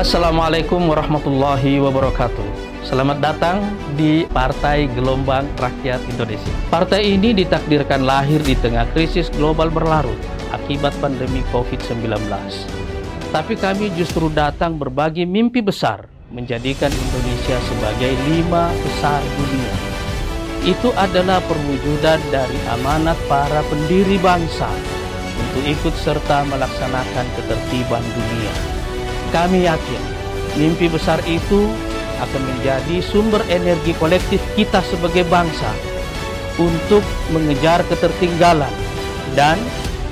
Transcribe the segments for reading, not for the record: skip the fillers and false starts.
Assalamualaikum warahmatullahi wabarakatuh. Selamat datang di Partai Gelombang Rakyat Indonesia. Partai ini ditakdirkan lahir di tengah krisis global berlarut akibat pandemi COVID-19. Tapi kami justru datang berbagi mimpi besar menjadikan Indonesia sebagai 5 besar dunia. Itu adalah perwujudan dari amanat para pendiri bangsa untuk ikut serta melaksanakan ketertiban dunia. Kami yakin mimpi besar itu akan menjadi sumber energi kolektif kita sebagai bangsa untuk mengejar ketertinggalan dan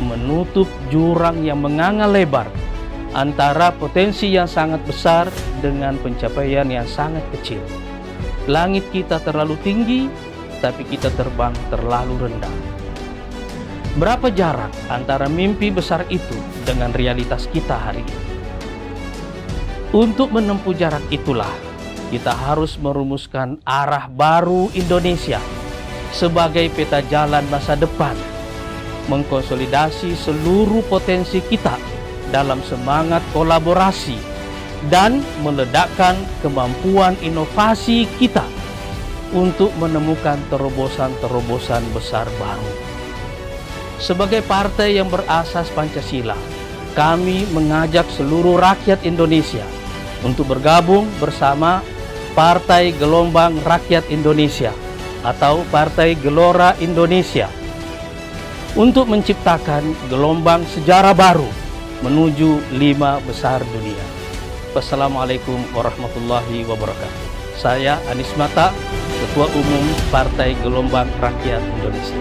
menutup jurang yang menganga lebar antara potensi yang sangat besar dengan pencapaian yang sangat kecil. Langit kita terlalu tinggi, tapi kita terbang terlalu rendah. Berapa jarak antara mimpi besar itu dengan realitas kita hari ini? Untuk menempuh jarak itulah, kita harus merumuskan arah baru Indonesia sebagai peta jalan masa depan, mengkonsolidasi seluruh potensi kita dalam semangat kolaborasi, dan meledakkan kemampuan inovasi kita untuk menemukan terobosan-terobosan besar baru. Sebagai partai yang berasas Pancasila, kami mengajak seluruh rakyat Indonesia untuk bergabung bersama Partai Gelombang Rakyat Indonesia atau Partai Gelora Indonesia untuk menciptakan gelombang sejarah baru menuju 5 besar dunia. Wassalamualaikum warahmatullahi wabarakatuh. Saya Anies Mata, Ketua Umum Partai Gelombang Rakyat Indonesia.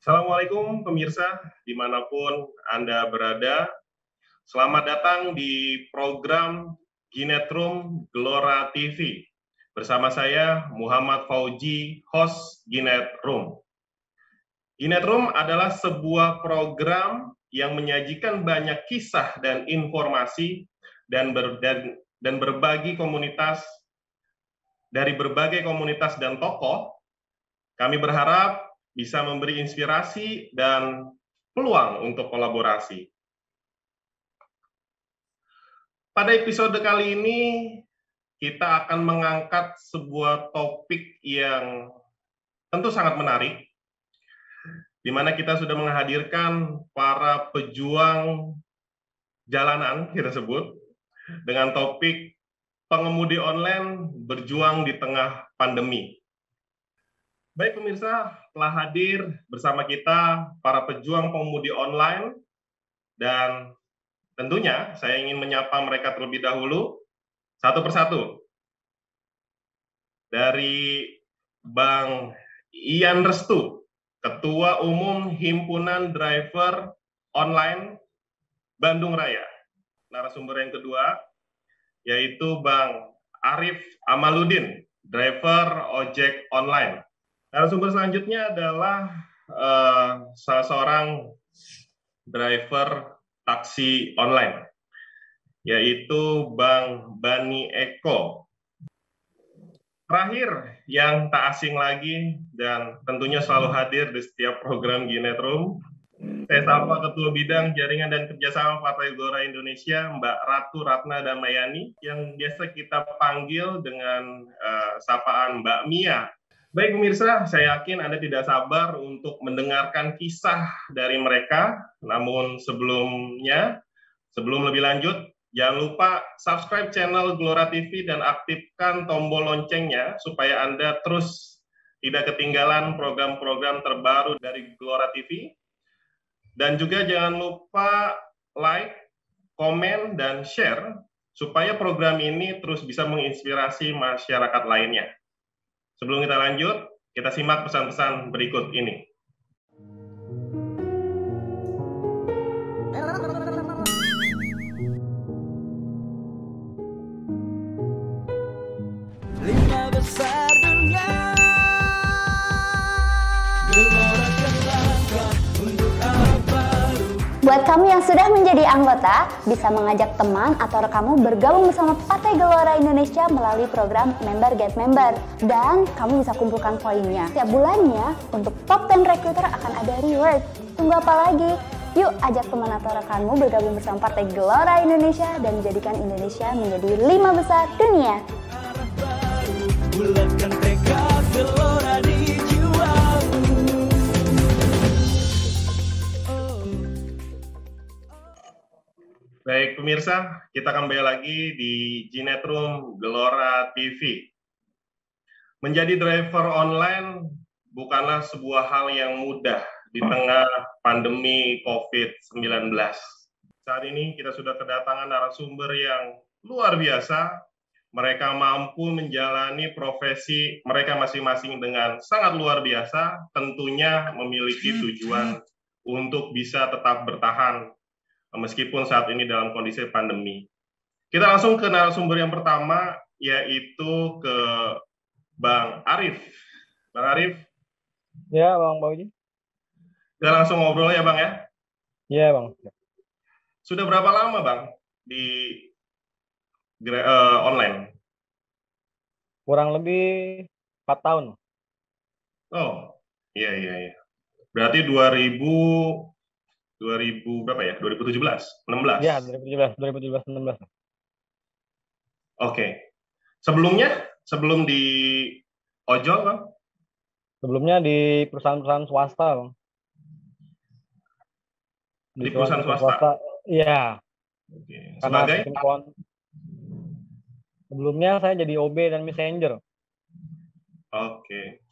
Assalamualaikum pemirsa, dimanapun Anda berada. Selamat datang di program Ginetrum Gelora TV. Bersama saya Muhammad Fauji, host Ginetrum. Ginetrum adalah sebuah program yang menyajikan banyak kisah dan informasi dan berbagi komunitas dari berbagai komunitas dan tokoh. Kami berharap bisa memberi inspirasi dan peluang untuk kolaborasi. Pada episode kali ini, kita akan mengangkat sebuah topik yang tentu sangat menarik, di mana kita sudah menghadirkan para pejuang jalanan, kita sebut, dengan topik pengemudi online berjuang di tengah pandemi. Baik pemirsa, telah hadir bersama kita para pejuang pengemudi online, dan tentunya saya ingin menyapa mereka terlebih dahulu, satu persatu. Dari Bang Ian Restu, Ketua Umum Himpunan Driver Online Bandung Raya. Narasumber yang kedua, yaitu Bang Arif Amaludin, Driver Ojek Online. Narasumber selanjutnya adalah salah seorang driver taksi online, yaitu Bang Bani Eko. Terakhir, yang tak asing lagi dan tentunya selalu hadir di setiap program Ginetrum, saya sapa Ketua Bidang Jaringan dan Kerjasama Partai Gelora Indonesia, Mbak Ratu Ratna Damayani, yang biasa kita panggil dengan sapaan Mbak Mia. Baik pemirsa, saya yakin Anda tidak sabar untuk mendengarkan kisah dari mereka. Namun sebelum lebih lanjut, jangan lupa subscribe channel Gelora TV dan aktifkan tombol loncengnya supaya Anda terus tidak ketinggalan program-program terbaru dari Gelora TV. Dan juga jangan lupa like, komen, dan share supaya program ini terus bisa menginspirasi masyarakat lainnya. Sebelum kita lanjut, kita simak pesan-pesan berikut ini. Lima besar dunia, gelorakan langkah untuk arah baru. Buat kamu yang sudah menjadi anggota, bisa mengajak teman atau rekanmu bergabung bersama Partai Gelora Indonesia melalui program Member Get Member. Dan kamu bisa kumpulkan poinnya. Setiap bulannya, untuk top 10 recruiter akan ada reward. Tunggu apa lagi? Yuk ajak teman atau rekanmu bergabung bersama Partai Gelora Indonesia dan jadikan Indonesia menjadi 5 besar dunia. Bulatkan tekad gelora di jiwamu. Baik pemirsa, kita kembali lagi di Ginetrum Gelora TV. Menjadi driver online bukanlah sebuah hal yang mudah di tengah pandemi COVID-19. Saat ini kita sudah kedatangan narasumber yang luar biasa. Mereka mampu menjalani profesi mereka masing-masing dengan sangat luar biasa, tentunya memiliki tujuan untuk bisa tetap bertahan meskipun saat ini dalam kondisi pandemi. Kita langsung ke narasumber yang pertama, yaitu ke Bang Arif. Bang Arif. Ya, Bang Bauji. Kita langsung ngobrol ya, Bang ya? Iya, Bang. Sudah berapa lama, Bang, di online? Kurang lebih 4 tahun. Oh, iya. Berarti 2000 berapa ya? 2017, 16. Ya, 2017, 16. Oke. Sebelum di ojol, Bang? Sebelumnya di perusahaan-perusahaan swasta, Bang. Di perusahaan swasta? Iya. Oke. Karena Sebagai? Sebelumnya saya jadi OB dan messenger. Oke.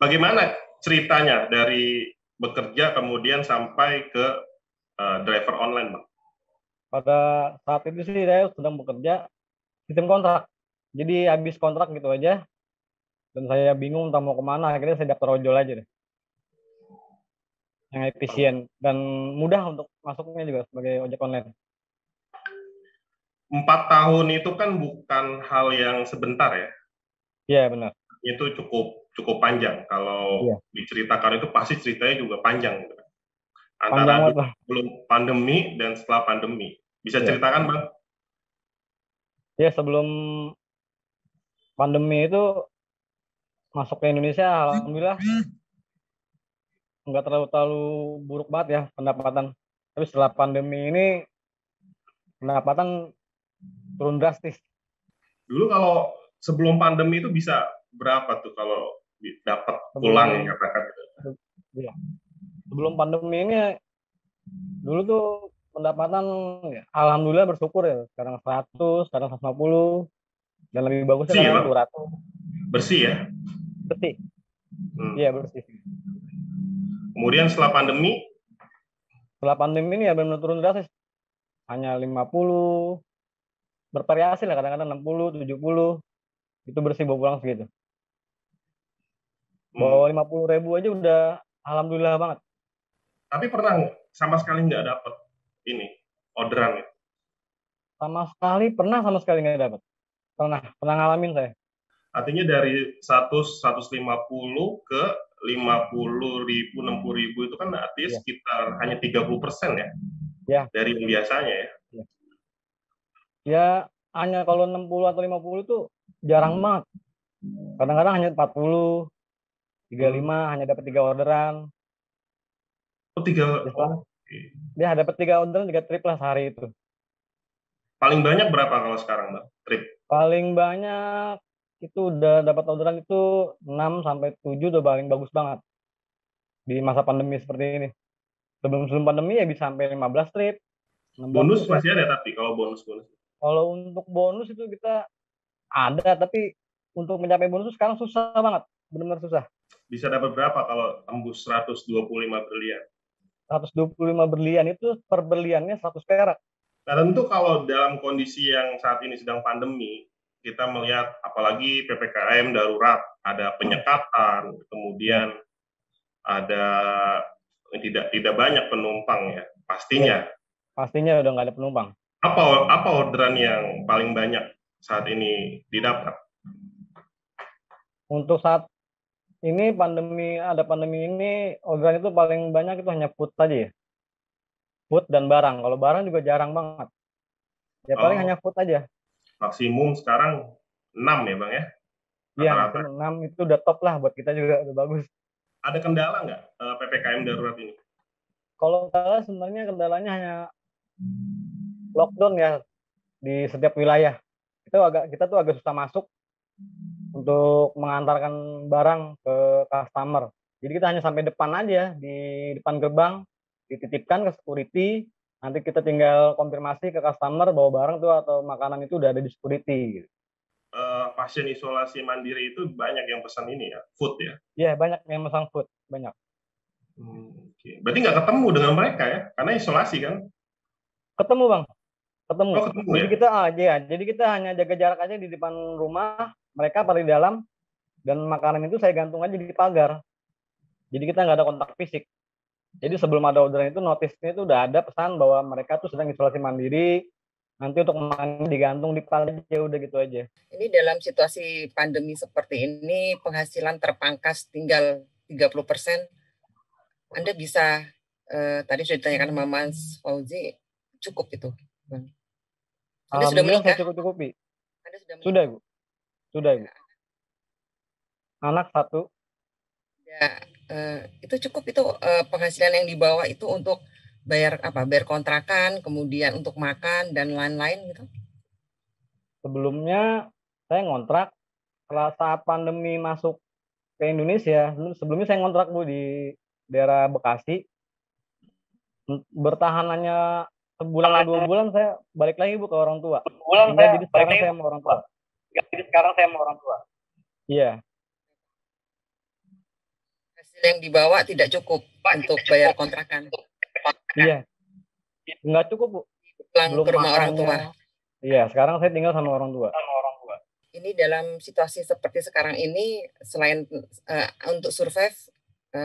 Bagaimana ceritanya dari bekerja kemudian sampai ke driver online, Bang? Pada saat itu sih saya sedang bekerja sistem kontrak. Jadi habis kontrak gitu aja. Dan saya bingung entah mau kemana. Akhirnya saya daftar ojol aja deh. Yang efisien dan mudah untuk masuknya juga sebagai ojek online. 4 tahun itu kan bukan hal yang sebentar ya. Iya, benar. Itu cukup panjang. Kalau diceritakan itu pasti ceritanya juga panjang. Antara belum pandemi dan setelah pandemi. Bisa ceritakan, Bang? Ya, sebelum pandemi itu masuk ke Indonesia, alhamdulillah nggak terlalu buruk banget ya pendapatan. Tapi setelah pandemi ini pendapatan turun drastis. Dulu kalau sebelum pandemi itu bisa berapa tuh kalau dapat pulang katakan gitu? Iya. Sebelum pandemi ini dulu tuh pendapatan ya, alhamdulillah bersyukur ya. Sekarang 100, sekarang 150 dan lebih bagusnya sekarang 200. Bersih ya? Bersih. Iya, bersih. Kemudian setelah pandemi? Setelah pandemi ini ya benar-benar turun drastis. Hanya 50, bervariasi lah, kadang-kadang 60, 70. Itu bersih bawa pulang segitu. Bawa 50.000 aja udah alhamdulillah banget. Tapi pernah sama sekali nggak dapat ini orderan? Sama sekali nggak dapat. Pernah ngalamin saya. Artinya dari 150 ke 50.000, 60.000 itu kan artinya sekitar hanya 30% ya? Ya. Dari yang biasanya ya? Ya, hanya kalau 60 atau 50 itu jarang banget. Kadang-kadang hanya 40, 35, hanya dapat 3 orderan. Oh, 3? Dia dapat 3 orderan, 3 trip lah sehari itu. Paling banyak berapa kalau sekarang, Bang? Trip? Paling banyak itu udah dapat orderan itu 6-7 udah paling bagus banget. Di masa pandemi seperti ini. Sebelum pandemi ya bisa sampai 15 trip. Bonus masih ada tapi kalau bonus. Kalau untuk bonus itu kita ada, tapi untuk mencapai bonus sekarang susah banget. Benar-benar susah. Bisa dapat berapa kalau tembus 125 berlian? 125 berlian itu per berliannya 100 perak. Nah, tentu kalau dalam kondisi yang saat ini sedang pandemi, kita melihat apalagi PPKM darurat, ada penyekatan, kemudian ada tidak banyak penumpang ya, pastinya. Pastinya udah nggak ada penumpang. Apa orderan yang paling banyak saat ini didapat? Untuk saat ini ada pandemi ini, orderan itu paling banyak itu hanya food saja ya. food dan barang. Kalau barang juga jarang banget. Ya paling Oh, hanya food aja. maksimum sekarang 6 ya Bang ya, Iya, rata-rata. maksimum 6 itu udah top lah buat kita juga udah bagus. Ada kendala nggak PPKM darurat ini? Kalau salah sebenarnya kendalanya hanya lockdown ya di setiap wilayah. Kita tuh agak susah masuk untuk mengantarkan barang ke customer. Jadi kita hanya sampai depan aja di depan gerbang, dititipkan ke security, nanti kita tinggal konfirmasi ke customer bahwa barang tuh atau makanan itu udah ada di security gitu. Pasien isolasi mandiri itu banyak yang pesan ini ya, food ya. Iya, banyak yang mesan food, banyak. Oke. Berarti nggak ketemu dengan mereka ya, karena isolasi kan? Ketemu Bang, ketemu. Oh ketemu ya? Jadi kita hanya jaga jarak aja di depan rumah, mereka pada di dalam, dan makanan itu saya gantung aja di pagar. Jadi kita nggak ada kontak fisik. Jadi sebelum ada orderan itu notisnya itu udah ada pesan bahwa mereka tuh sedang isolasi mandiri, nanti untuk makanan digantung di pagar aja, udah gitu aja. Ini dalam situasi pandemi seperti ini, penghasilan terpangkas tinggal 30%, Anda bisa, tadi sudah ditanyakan sama Mas Fauzi, cukup itu, Bang. Anda sudah Alhamdulillah saya menikah? cukupi. Anda sudah menikah? Sudah Ibu, sudah Ibu. Anak 1. Ya, itu cukup itu penghasilan yang dibawa itu untuk bayar apa? Bayar kontrakan, kemudian untuk makan dan lain-lain gitu. Sebelumnya saya ngontrak, setelah saat pandemi masuk ke Indonesia, sebelumnya saya ngontrak Bu di daerah Bekasi. Bertahan hanya sebulan atau 2 bulan saya balik lagi Bu ke orang tua. Jadi sekarang saya sama orang tua. Iya, Hasil yang dibawa tidak cukup untuk bayar kontrakan. iya. Nggak cukup Bu. Pulang Belum ke rumah orang tua. makannya. Iya, sekarang saya tinggal sama orang tua. Ini dalam situasi seperti sekarang ini, selain untuk survive,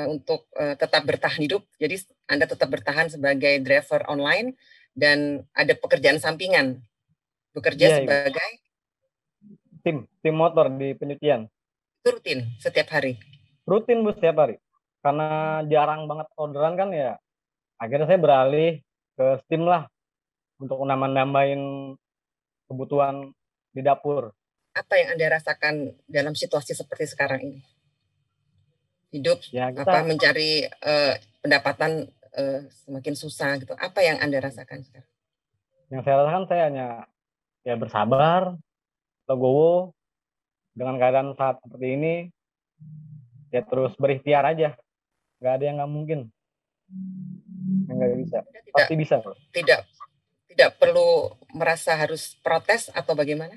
untuk tetap bertahan hidup, jadi Anda tetap bertahan sebagai driver online dan ada pekerjaan sampingan, bekerja Iya, Ibu. sebagai Tim motor di penyucian. itu rutin setiap hari. Rutin Bu setiap hari. Karena jarang banget orderan kan ya. Akhirnya saya beralih ke Steam lah untuk nambah-nambahin kebutuhan di dapur. Apa yang Anda rasakan dalam situasi seperti sekarang ini? Hidup Ya apa kita mencari pendapatan semakin susah gitu. Apa yang Anda rasakan sekarang? yang saya rasakan saya hanya ya bersabar, legowo dengan keadaan saat seperti ini, ya terus berikhtiar aja. Nggak ada yang nggak mungkin. Yang nggak bisa. Anda Pasti bisa. Bro. tidak perlu merasa harus protes atau bagaimana?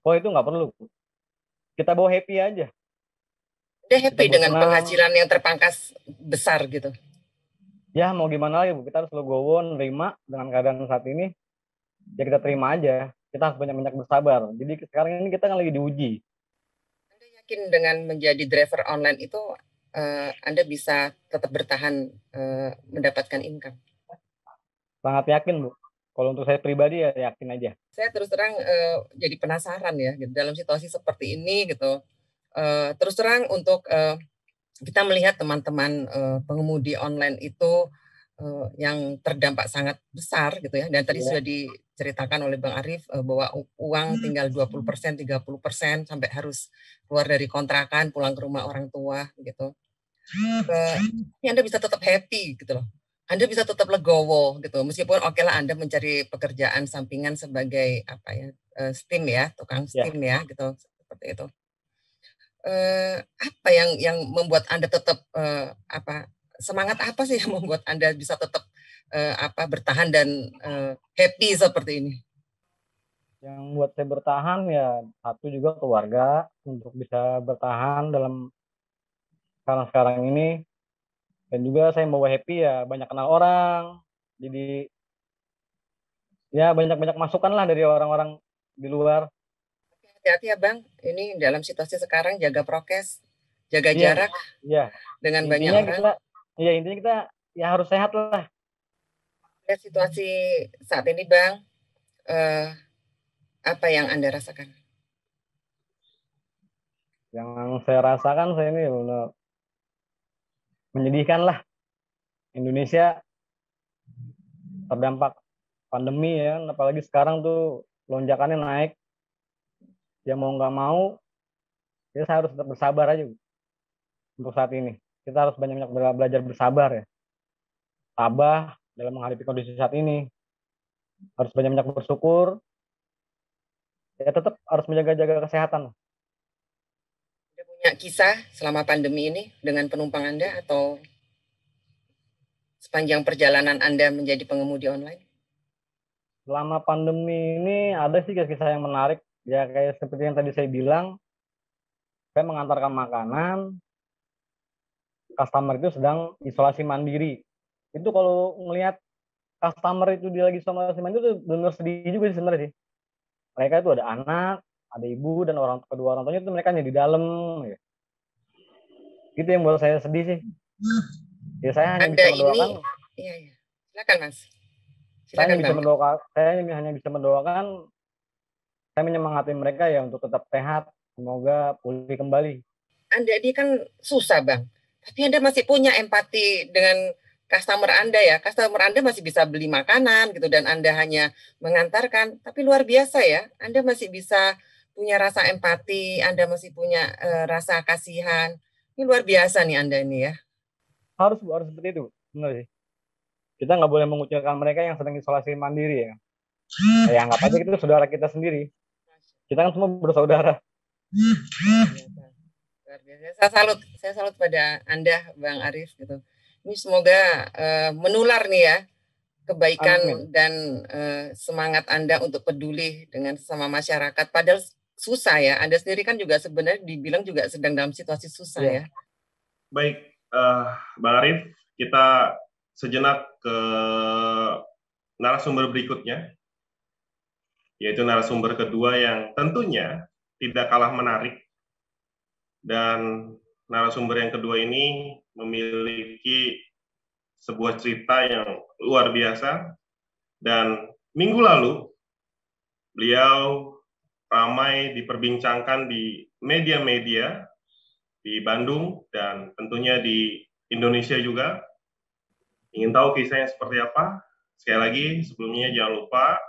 Oh itu nggak perlu. Kita bawa happy aja. Udah happy Kita dengan bersenang. penghasilan yang terpangkas besar gitu. Ya mau gimana lagi Bu, kita harus legowo, nerima dengan keadaan saat ini. Ya kita terima aja. Kita harus banyak-banyak bersabar. Jadi sekarang ini kita kan lagi diuji. Anda yakin dengan menjadi driver online itu Anda bisa tetap bertahan mendapatkan income? Sangat yakin Bu. Kalau untuk saya pribadi ya yakin aja. Saya terus terang jadi penasaran ya gitu, dalam situasi seperti ini gitu. Terus terang untuk kita melihat teman-teman pengemudi online itu yang terdampak sangat besar gitu ya. Dan tadi Ya. sudah diceritakan oleh Bang Arief bahwa uang tinggal 20%, 30% sampai harus keluar dari kontrakan, pulang ke rumah orang tua gitu. Ini Anda bisa tetap happy gitu loh. Anda bisa tetap legowo gitu. Meskipun oke lah Anda mencari pekerjaan sampingan sebagai apa ya, STEAM ya, tukang Ya. STEAM ya gitu, seperti itu. Apa yang membuat Anda tetap apa semangat apa sih yang membuat Anda bisa tetap apa bertahan dan happy seperti ini? Yang buat saya bertahan ya satu juga keluarga untuk bisa bertahan dalam sekarang ini, dan juga saya mau happy ya banyak kenal orang, jadi ya banyak masukan lah dari orang-orang di luar. Hati-hati ya Bang, ini dalam situasi sekarang jaga prokes, jaga Iya. jarak Ya dengan banyak intinya orang. intinya kita ya harus sehat lah. Lihat situasi saat ini Bang, apa yang Anda rasakan? Yang saya rasakan saya ini benar menyedihkan lah. Indonesia terdampak pandemi ya, apalagi sekarang tuh lonjakannya naik. Ya mau nggak mau, ya saya harus tetap bersabar aja untuk saat ini. Kita harus banyak-banyak belajar bersabar ya. Tabah dalam menghadapi kondisi saat ini. Harus banyak-banyak bersyukur. Ya tetap harus menjaga-jaga kesehatan. Anda punya kisah selama pandemi ini dengan penumpang Anda atau sepanjang perjalanan Anda menjadi pengemudi online? Selama pandemi ini ada sih kisah yang menarik. Ya kayak seperti yang tadi saya bilang, saya mengantarkan makanan, customer itu sedang isolasi mandiri. Itu kalau ngelihat customer itu dia lagi isolasi mandiri itu benar sedih juga sih sebenarnya sih. Mereka itu ada anak, ada ibu dan kedua orang tuanya itu mereka hanya di dalam. Ya. Itu yang buat saya sedih sih. Ya saya hanya bisa mendoakan. Iya. Silakan Mas. Saya hanya bisa mendoakan. Saya menyemangati mereka ya untuk tetap sehat. Semoga pulih kembali. Anda ini kan susah Bang. Tapi Anda masih punya empati dengan customer Anda ya. Customer Anda masih bisa beli makanan gitu dan Anda hanya mengantarkan. Tapi luar biasa ya. Anda masih bisa punya rasa empati. Anda masih punya rasa kasihan. Ini luar biasa nih Anda ini ya. Harus seperti itu. Benar sih. Kita nggak boleh mengucilkan mereka yang sedang isolasi mandiri ya. Ya anggap aja itu saudara kita sendiri. Kita kan semua bersaudara. Luar biasa. Saya salut pada Anda Bang Arif gitu. Ini semoga menular nih ya kebaikan Amin. dan semangat Anda untuk peduli dengan sesama masyarakat. Padahal susah ya. Anda sendiri kan juga sebenarnya dibilang juga sedang dalam situasi susah ya. Baik, Bang Arif, kita sejenak ke narasumber berikutnya, yaitu narasumber kedua yang tentunya tidak kalah menarik. Dan narasumber yang kedua ini memiliki sebuah cerita yang luar biasa. Dan minggu lalu, beliau ramai diperbincangkan di media-media di Bandung dan tentunya di Indonesia juga. Ingin tahu kisahnya seperti apa? Sekali lagi, sebelumnya jangan lupa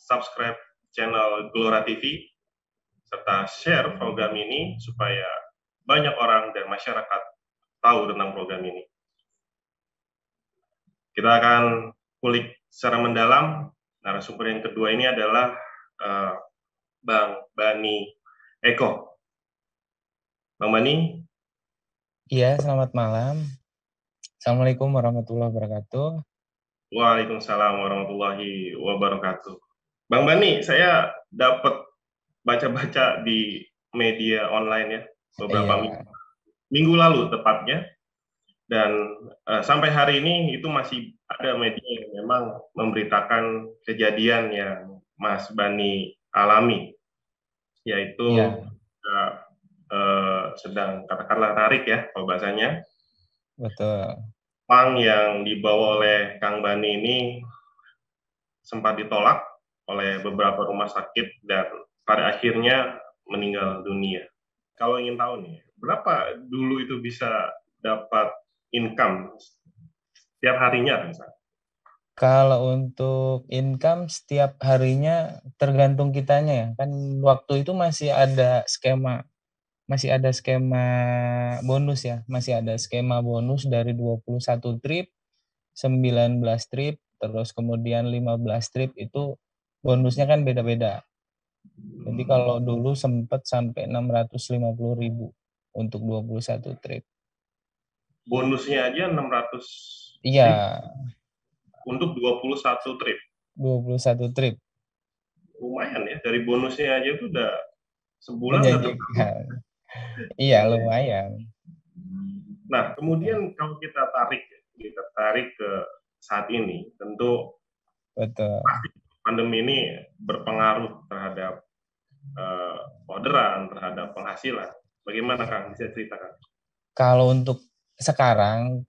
subscribe channel Gelora TV serta share program ini supaya banyak orang dan masyarakat tahu tentang program ini. Kita akan kulik secara mendalam. Narasumber yang kedua ini adalah Bang Bani Eko. Bang Bani. Iya, selamat malam. Assalamualaikum warahmatullahi wabarakatuh. Waalaikumsalam warahmatullahi wabarakatuh. Bang Bani, saya dapat baca-baca di media online ya, beberapa minggu lalu tepatnya. Dan sampai hari ini itu masih ada media yang memang memberitakan kejadian yang Mas Bani alami, yaitu sedang katakanlah tarik ya kalau bahasanya. Betul. Pang yang dibawa oleh Kang Bani ini sempat ditolak oleh beberapa rumah sakit dan pada akhirnya meninggal dunia. Kalau ingin tahu nih, berapa dulu itu bisa dapat income setiap harinya kan? Kalau untuk income setiap harinya tergantung kitanya ya. Kan waktu itu masih ada skema bonus ya. Masih ada skema bonus dari 21 trip, 19 trip, terus kemudian 15 trip itu bonusnya kan beda-beda. Jadi kalau dulu sempat sampai 650.000 untuk 21 trip. Bonusnya aja 600. Iya. Untuk 21 trip. 21 trip. Lumayan ya, dari bonusnya aja itu udah sebulan udah menjanjikan. Iya, lumayan. Nah, kemudian kalau kita tarik ke saat ini, tentu betul. Pandemi ini berpengaruh terhadap orderan, terhadap penghasilan. Bagaimana Kang? Bisa ceritakan? Kalau untuk sekarang,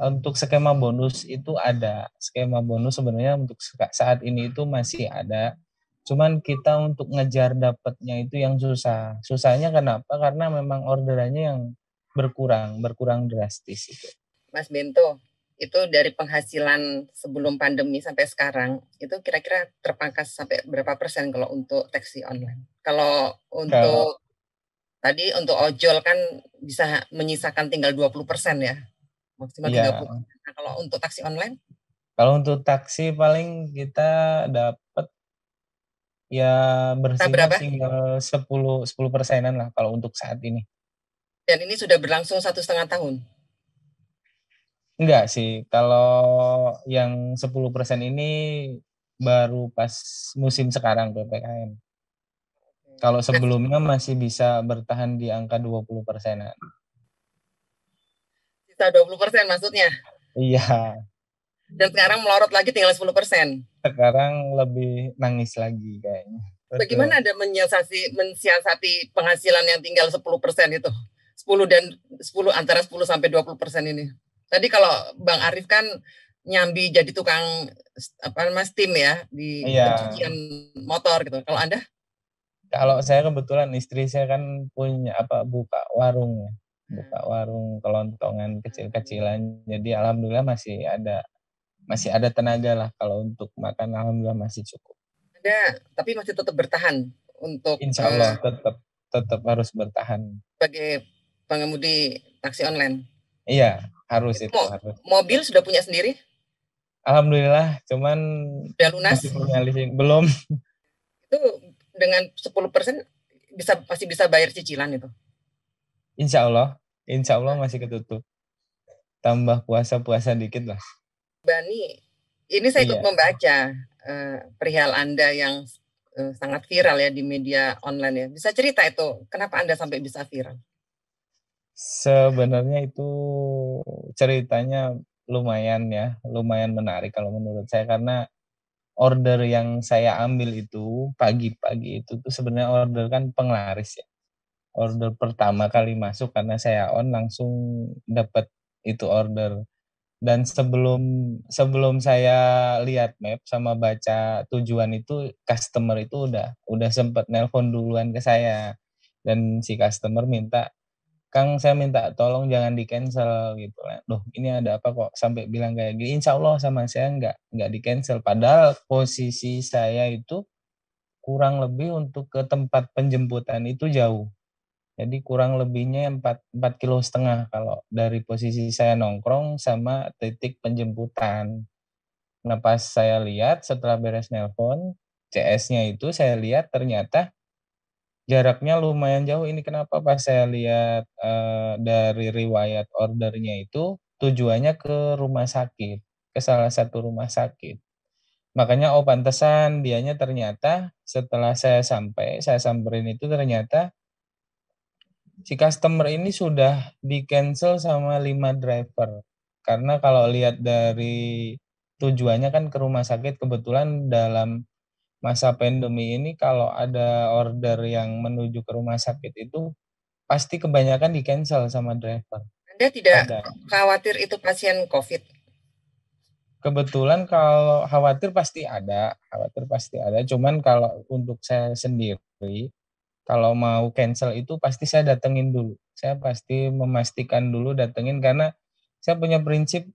untuk skema bonus itu ada. Skema bonus sebenarnya untuk saat ini itu masih ada. Cuman kita untuk ngejar dapatnya itu yang susah. Susahnya kenapa? Karena memang orderannya yang berkurang drastis itu. Mas Bento, itu dari penghasilan sebelum pandemi sampai sekarang, itu kira-kira terpangkas sampai berapa persen kalau untuk taksi online? Kalau Kalau untuk tadi untuk ojol kan bisa menyisakan tinggal 20% ya, maksimal iya, 30%. Nah, kalau untuk taksi online, kalau untuk taksi paling kita dapat ya bersihnya berapa? tinggal 10% lah kalau untuk saat ini. Dan ini sudah berlangsung 1,5 tahun. Enggak sih, kalau yang 10% ini baru pas musim sekarang PPKM. Kalau Nah, sebelumnya masih bisa bertahan di angka 20%-an. sisa 20% maksudnya. Iya, Dan sekarang melorot lagi tinggal 10%. sekarang lebih nangis lagi kayaknya. Betul. Bagaimana Anda mensiasati penghasilan yang tinggal 10% itu? 10 antara 10 sampai 20% ini. Tadi kalau Bang Arif kan nyambi jadi tukang steam ya di Iya, pencucian motor gitu. Kalau Anda? kalau saya kebetulan istri saya kan punya buka warung ya. Buka warung kelontongan kecil-kecilan. Jadi alhamdulillah masih ada tenaga lah kalau untuk makan alhamdulillah masih cukup. Anda tapi masih tetap bertahan untuk Insya Allah tetap harus bertahan. sebagai pengemudi taksi online. Iya, harus Itu itu harus. mobil sudah punya sendiri? Alhamdulillah, cuman Sudah lunas? masih punya leasing. Belum. Itu dengan 10% masih bisa bayar cicilan itu. Insya Allah masih ketutup. Tambah puasa dikit lah. Bani, ini saya ikut Iya. membaca perihal Anda yang sangat viral ya di media online ya. Bisa cerita itu, kenapa Anda sampai bisa viral? Sebenarnya itu ceritanya lumayan menarik kalau menurut saya karena order yang saya ambil itu pagi-pagi itu tuh sebenarnya order kan penglaris ya. Order pertama kali masuk karena saya on langsung dapat itu order. Dan sebelum saya lihat map sama baca tujuan itu customer itu udah sempat nelpon duluan ke saya dan si customer minta, "Kang, saya minta tolong jangan di-cancel," gitu lah. "Loh, ini ada apa kok sampai bilang kayak gini?" Insya Allah sama saya nggak di-cancel. Padahal posisi saya itu kurang lebih untuk ke tempat penjemputan itu jauh. Jadi kurang lebihnya 4 kilo setengah kalau dari posisi saya nongkrong sama titik penjemputan. Nah, pas saya lihat setelah beres nelpon, CS-nya itu saya lihat ternyata jaraknya lumayan jauh. Ini kenapa pas saya lihat dari riwayat ordernya itu tujuannya ke rumah sakit, ke salah satu rumah sakit. Makanya pantesan dianya ternyata setelah saya samperin itu ternyata si customer ini sudah di-cancel sama 5 driver. Karena kalau lihat dari tujuannya kan ke rumah sakit, kebetulan dalam masa pandemi ini kalau ada order yang menuju ke rumah sakit itu pasti kebanyakan di-cancel sama driver. Anda tidak Ada. khawatir itu pasien COVID? Kebetulan kalau khawatir pasti ada, cuman kalau untuk saya sendiri kalau mau cancel itu pasti saya datengin dulu. Saya pasti memastikan dulu datengin karena saya punya prinsip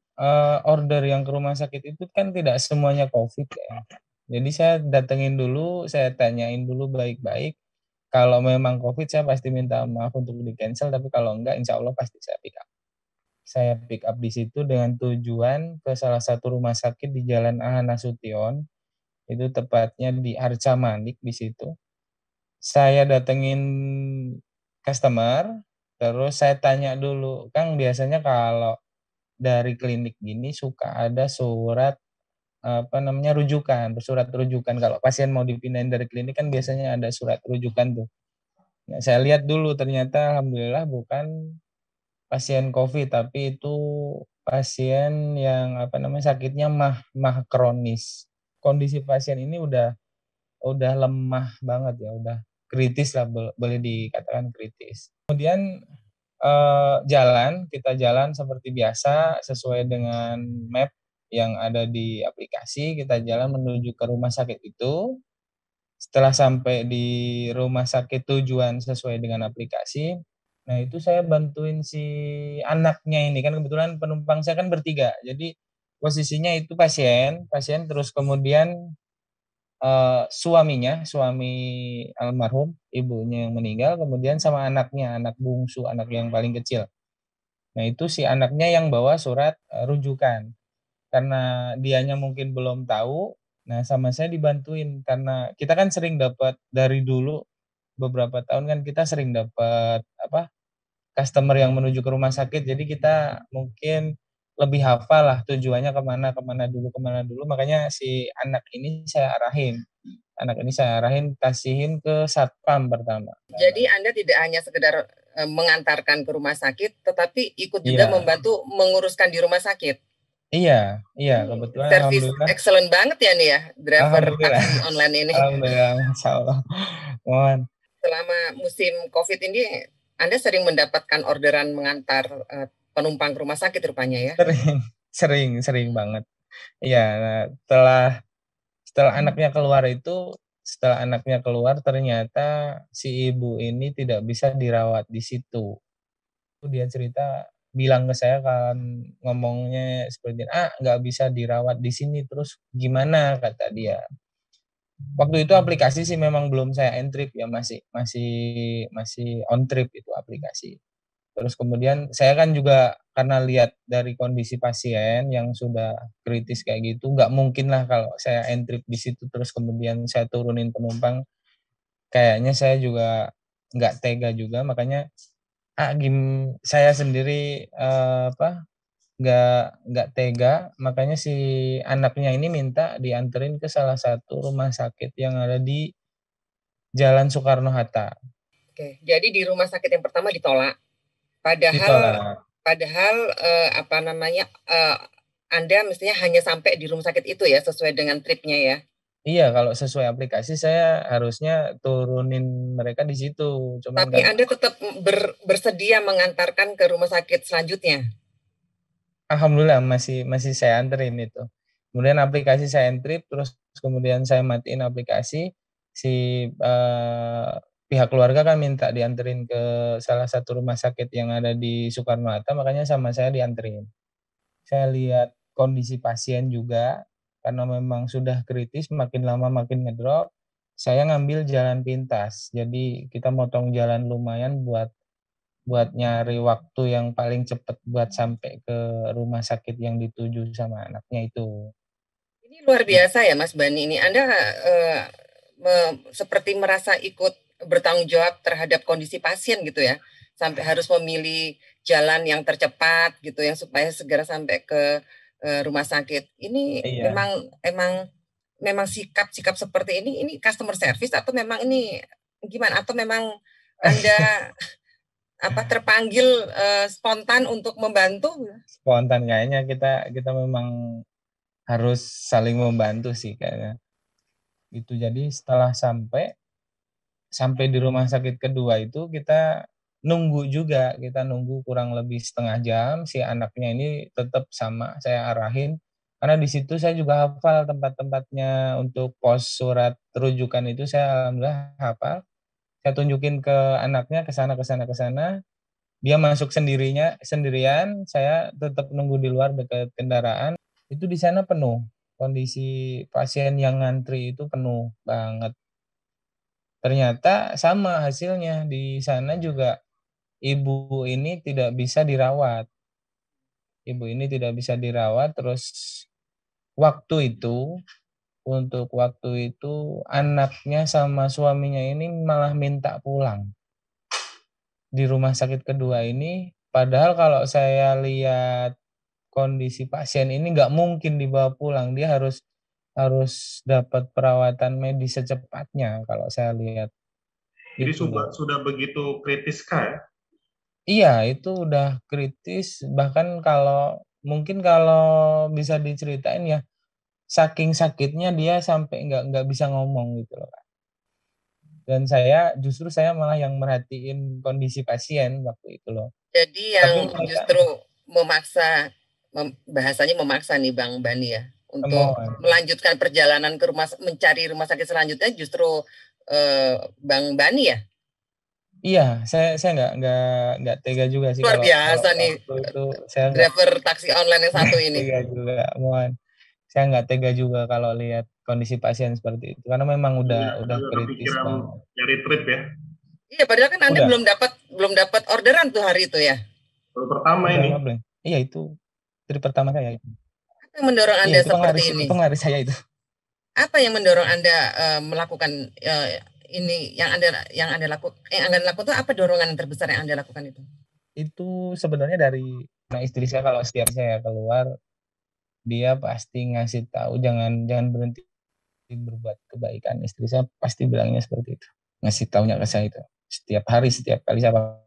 order yang ke rumah sakit itu kan tidak semuanya COVID ya. Jadi saya datengin dulu, saya tanyain dulu baik-baik. Kalau memang COVID saya pasti minta maaf untuk di cancel, tapi kalau enggak insya Allah pasti saya pick up. Saya pick up di situ dengan tujuan ke salah satu rumah sakit di Jalan A. Nasution. Itu tepatnya di Arca Manik di situ. Saya datengin customer, terus saya tanya dulu, "Kang, biasanya kalau dari klinik gini suka ada surat surat rujukan. Kalau pasien mau dipindahin dari klinik kan biasanya ada surat rujukan tuh. Nah, saya lihat dulu ternyata alhamdulillah bukan pasien COVID, tapi itu pasien yang sakitnya mah kronis. Kondisi pasien ini udah lemah banget ya, udah kritis lah, boleh dikatakan kritis. Kemudian kita jalan seperti biasa sesuai dengan map yang ada di aplikasi, kita jalan menuju ke rumah sakit itu. Setelah sampai di rumah sakit tujuan sesuai dengan aplikasi, Nah, itu saya bantuin si anaknya ini, kan kebetulan penumpang saya kan bertiga. Jadi posisinya itu pasien terus kemudian suami almarhum, ibunya yang meninggal, kemudian sama anaknya, anak bungsu, anak yang paling kecil. Nah, itu si anaknya yang bawa surat rujukan. Karena dianya mungkin belum tahu, nah sama saya dibantuin karena kita kan sering dapat dari dulu beberapa tahun kan kita sering dapat customer yang menuju ke rumah sakit. Jadi kita mungkin lebih hafal lah tujuannya kemana dulu. Makanya si anak ini saya arahin kasihin ke satpam pertama. Jadi Anda tidak hanya sekedar mengantarkan ke rumah sakit, tetapi ikut juga Iya. membantu menguruskan di rumah sakit. Iya, kebetulan Service alhamdulillah. excellent banget ya nih ya, driver Alhamdulillah. taksi online ini. Alhamdulillah, Masya Allah. Mohon. Selama musim COVID ini, Anda sering mendapatkan orderan mengantar penumpang ke rumah sakit rupanya ya? Sering banget. Iya, nah, setelah anaknya keluar ternyata si ibu ini tidak bisa dirawat di situ. Dia cerita bilang ke saya kan ngomongnya seperti nggak bisa dirawat di sini, terus gimana kata dia. Waktu itu aplikasi sih memang belum saya entrip ya, masih on trip itu aplikasi. Terus kemudian saya kan juga karena lihat dari kondisi pasien yang sudah kritis kayak gitu, nggak mungkin lah kalau saya entrip di situ terus kemudian saya turunin penumpang, kayaknya saya juga nggak tega juga, makanya saya sendiri nggak tega, makanya si anaknya ini minta dianterin ke salah satu rumah sakit yang ada di Jalan Soekarno-Hatta. Oke, jadi di rumah sakit yang pertama ditolak. Ditolak. Padahal Anda mestinya hanya sampai di rumah sakit itu ya, sesuai dengan tripnya ya. Iya, kalau sesuai aplikasi saya harusnya turunin mereka di situ. Tapi Anda tetap bersedia mengantarkan ke rumah sakit selanjutnya. Alhamdulillah masih saya anterin itu. Kemudian aplikasi saya entrip, terus kemudian saya matiin aplikasi. Si pihak keluarga kan minta dianterin ke salah satu rumah sakit yang ada di Soekarno-Hatta, makanya sama saya dianterin. Saya lihat kondisi pasien juga, karena memang sudah kritis, makin lama makin ngedrop, saya ngambil jalan pintas. Jadi kita motong jalan lumayan buat nyari waktu yang paling cepat buat sampai ke rumah sakit yang dituju sama anaknya itu. Ini luar biasa ya Mas Bani ini. Anda seperti merasa ikut bertanggung jawab terhadap kondisi pasien gitu ya. Sampai harus memilih jalan yang tercepat gitu yang supaya segera sampai ke rumah sakit. Ini Iya. memang sikap seperti ini customer service atau memang ini gimana? Atau memang Anda terpanggil spontan untuk membantu? Spontan, kayaknya kita memang harus saling membantu sih kayaknya. Itu jadi setelah sampai di rumah sakit kedua itu kita nunggu kurang lebih setengah jam, si anaknya ini tetap sama saya arahin, karena di situ saya juga hafal tempat-tempatnya untuk pos surat rujukan itu saya alhamdulillah hafal. Saya tunjukin ke anaknya ke sana, dia masuk sendirian, saya tetap nunggu di luar dekat kendaraan. Itu di sana penuh, kondisi pasien yang ngantri itu penuh banget. Ternyata sama hasilnya, di sana juga ibu ini tidak bisa dirawat. Terus untuk waktu itu anaknya sama suaminya ini malah minta pulang. Di rumah sakit kedua ini, padahal kalau saya lihat kondisi pasien ini nggak mungkin dibawa pulang, dia harus dapat perawatan medis secepatnya kalau saya lihat. Jadi sudah begitu kritis kah ya? Iya, itu udah kritis, bahkan kalau bisa diceritain ya, saking sakitnya dia sampai nggak bisa ngomong gitu loh. Dan saya malah yang merhatiin kondisi pasien waktu itu loh. Jadi yang justru bahasanya memaksa nih Bang Bani ya, untuk melanjutkan perjalanan mencari rumah sakit selanjutnya justru Bang Bani ya? Iya, saya nggak tega juga sih Luar kalau kalau biasa nih waktu itu saya nggak driver taksi online yang satu ini. tega juga, mohon. Saya nggak tega juga kalau lihat kondisi pasien seperti itu karena memang udah Udah kritis kepikiran banget. nyari trip ya. Iya, padahal kan Anda Udah, belum dapat orderan tuh hari itu ya. Baru pertama udah ini. ngebleng. Iya itu trip pertama saya. Apa yang mendorong Iya Anda itu penglaris seperti ini? penglaris saya itu. Apa yang mendorong Anda melakukan ini yang Anda lakukan itu apa dorongan yang terbesar yang Anda lakukan itu? Itu sebenarnya dari istri saya kalau setiap saya keluar dia pasti ngasih tahu jangan jangan berhenti berbuat kebaikan. Istri saya pasti bilangnya seperti itu. Ngasih taunya ke saya itu. Setiap hari, setiap kali saya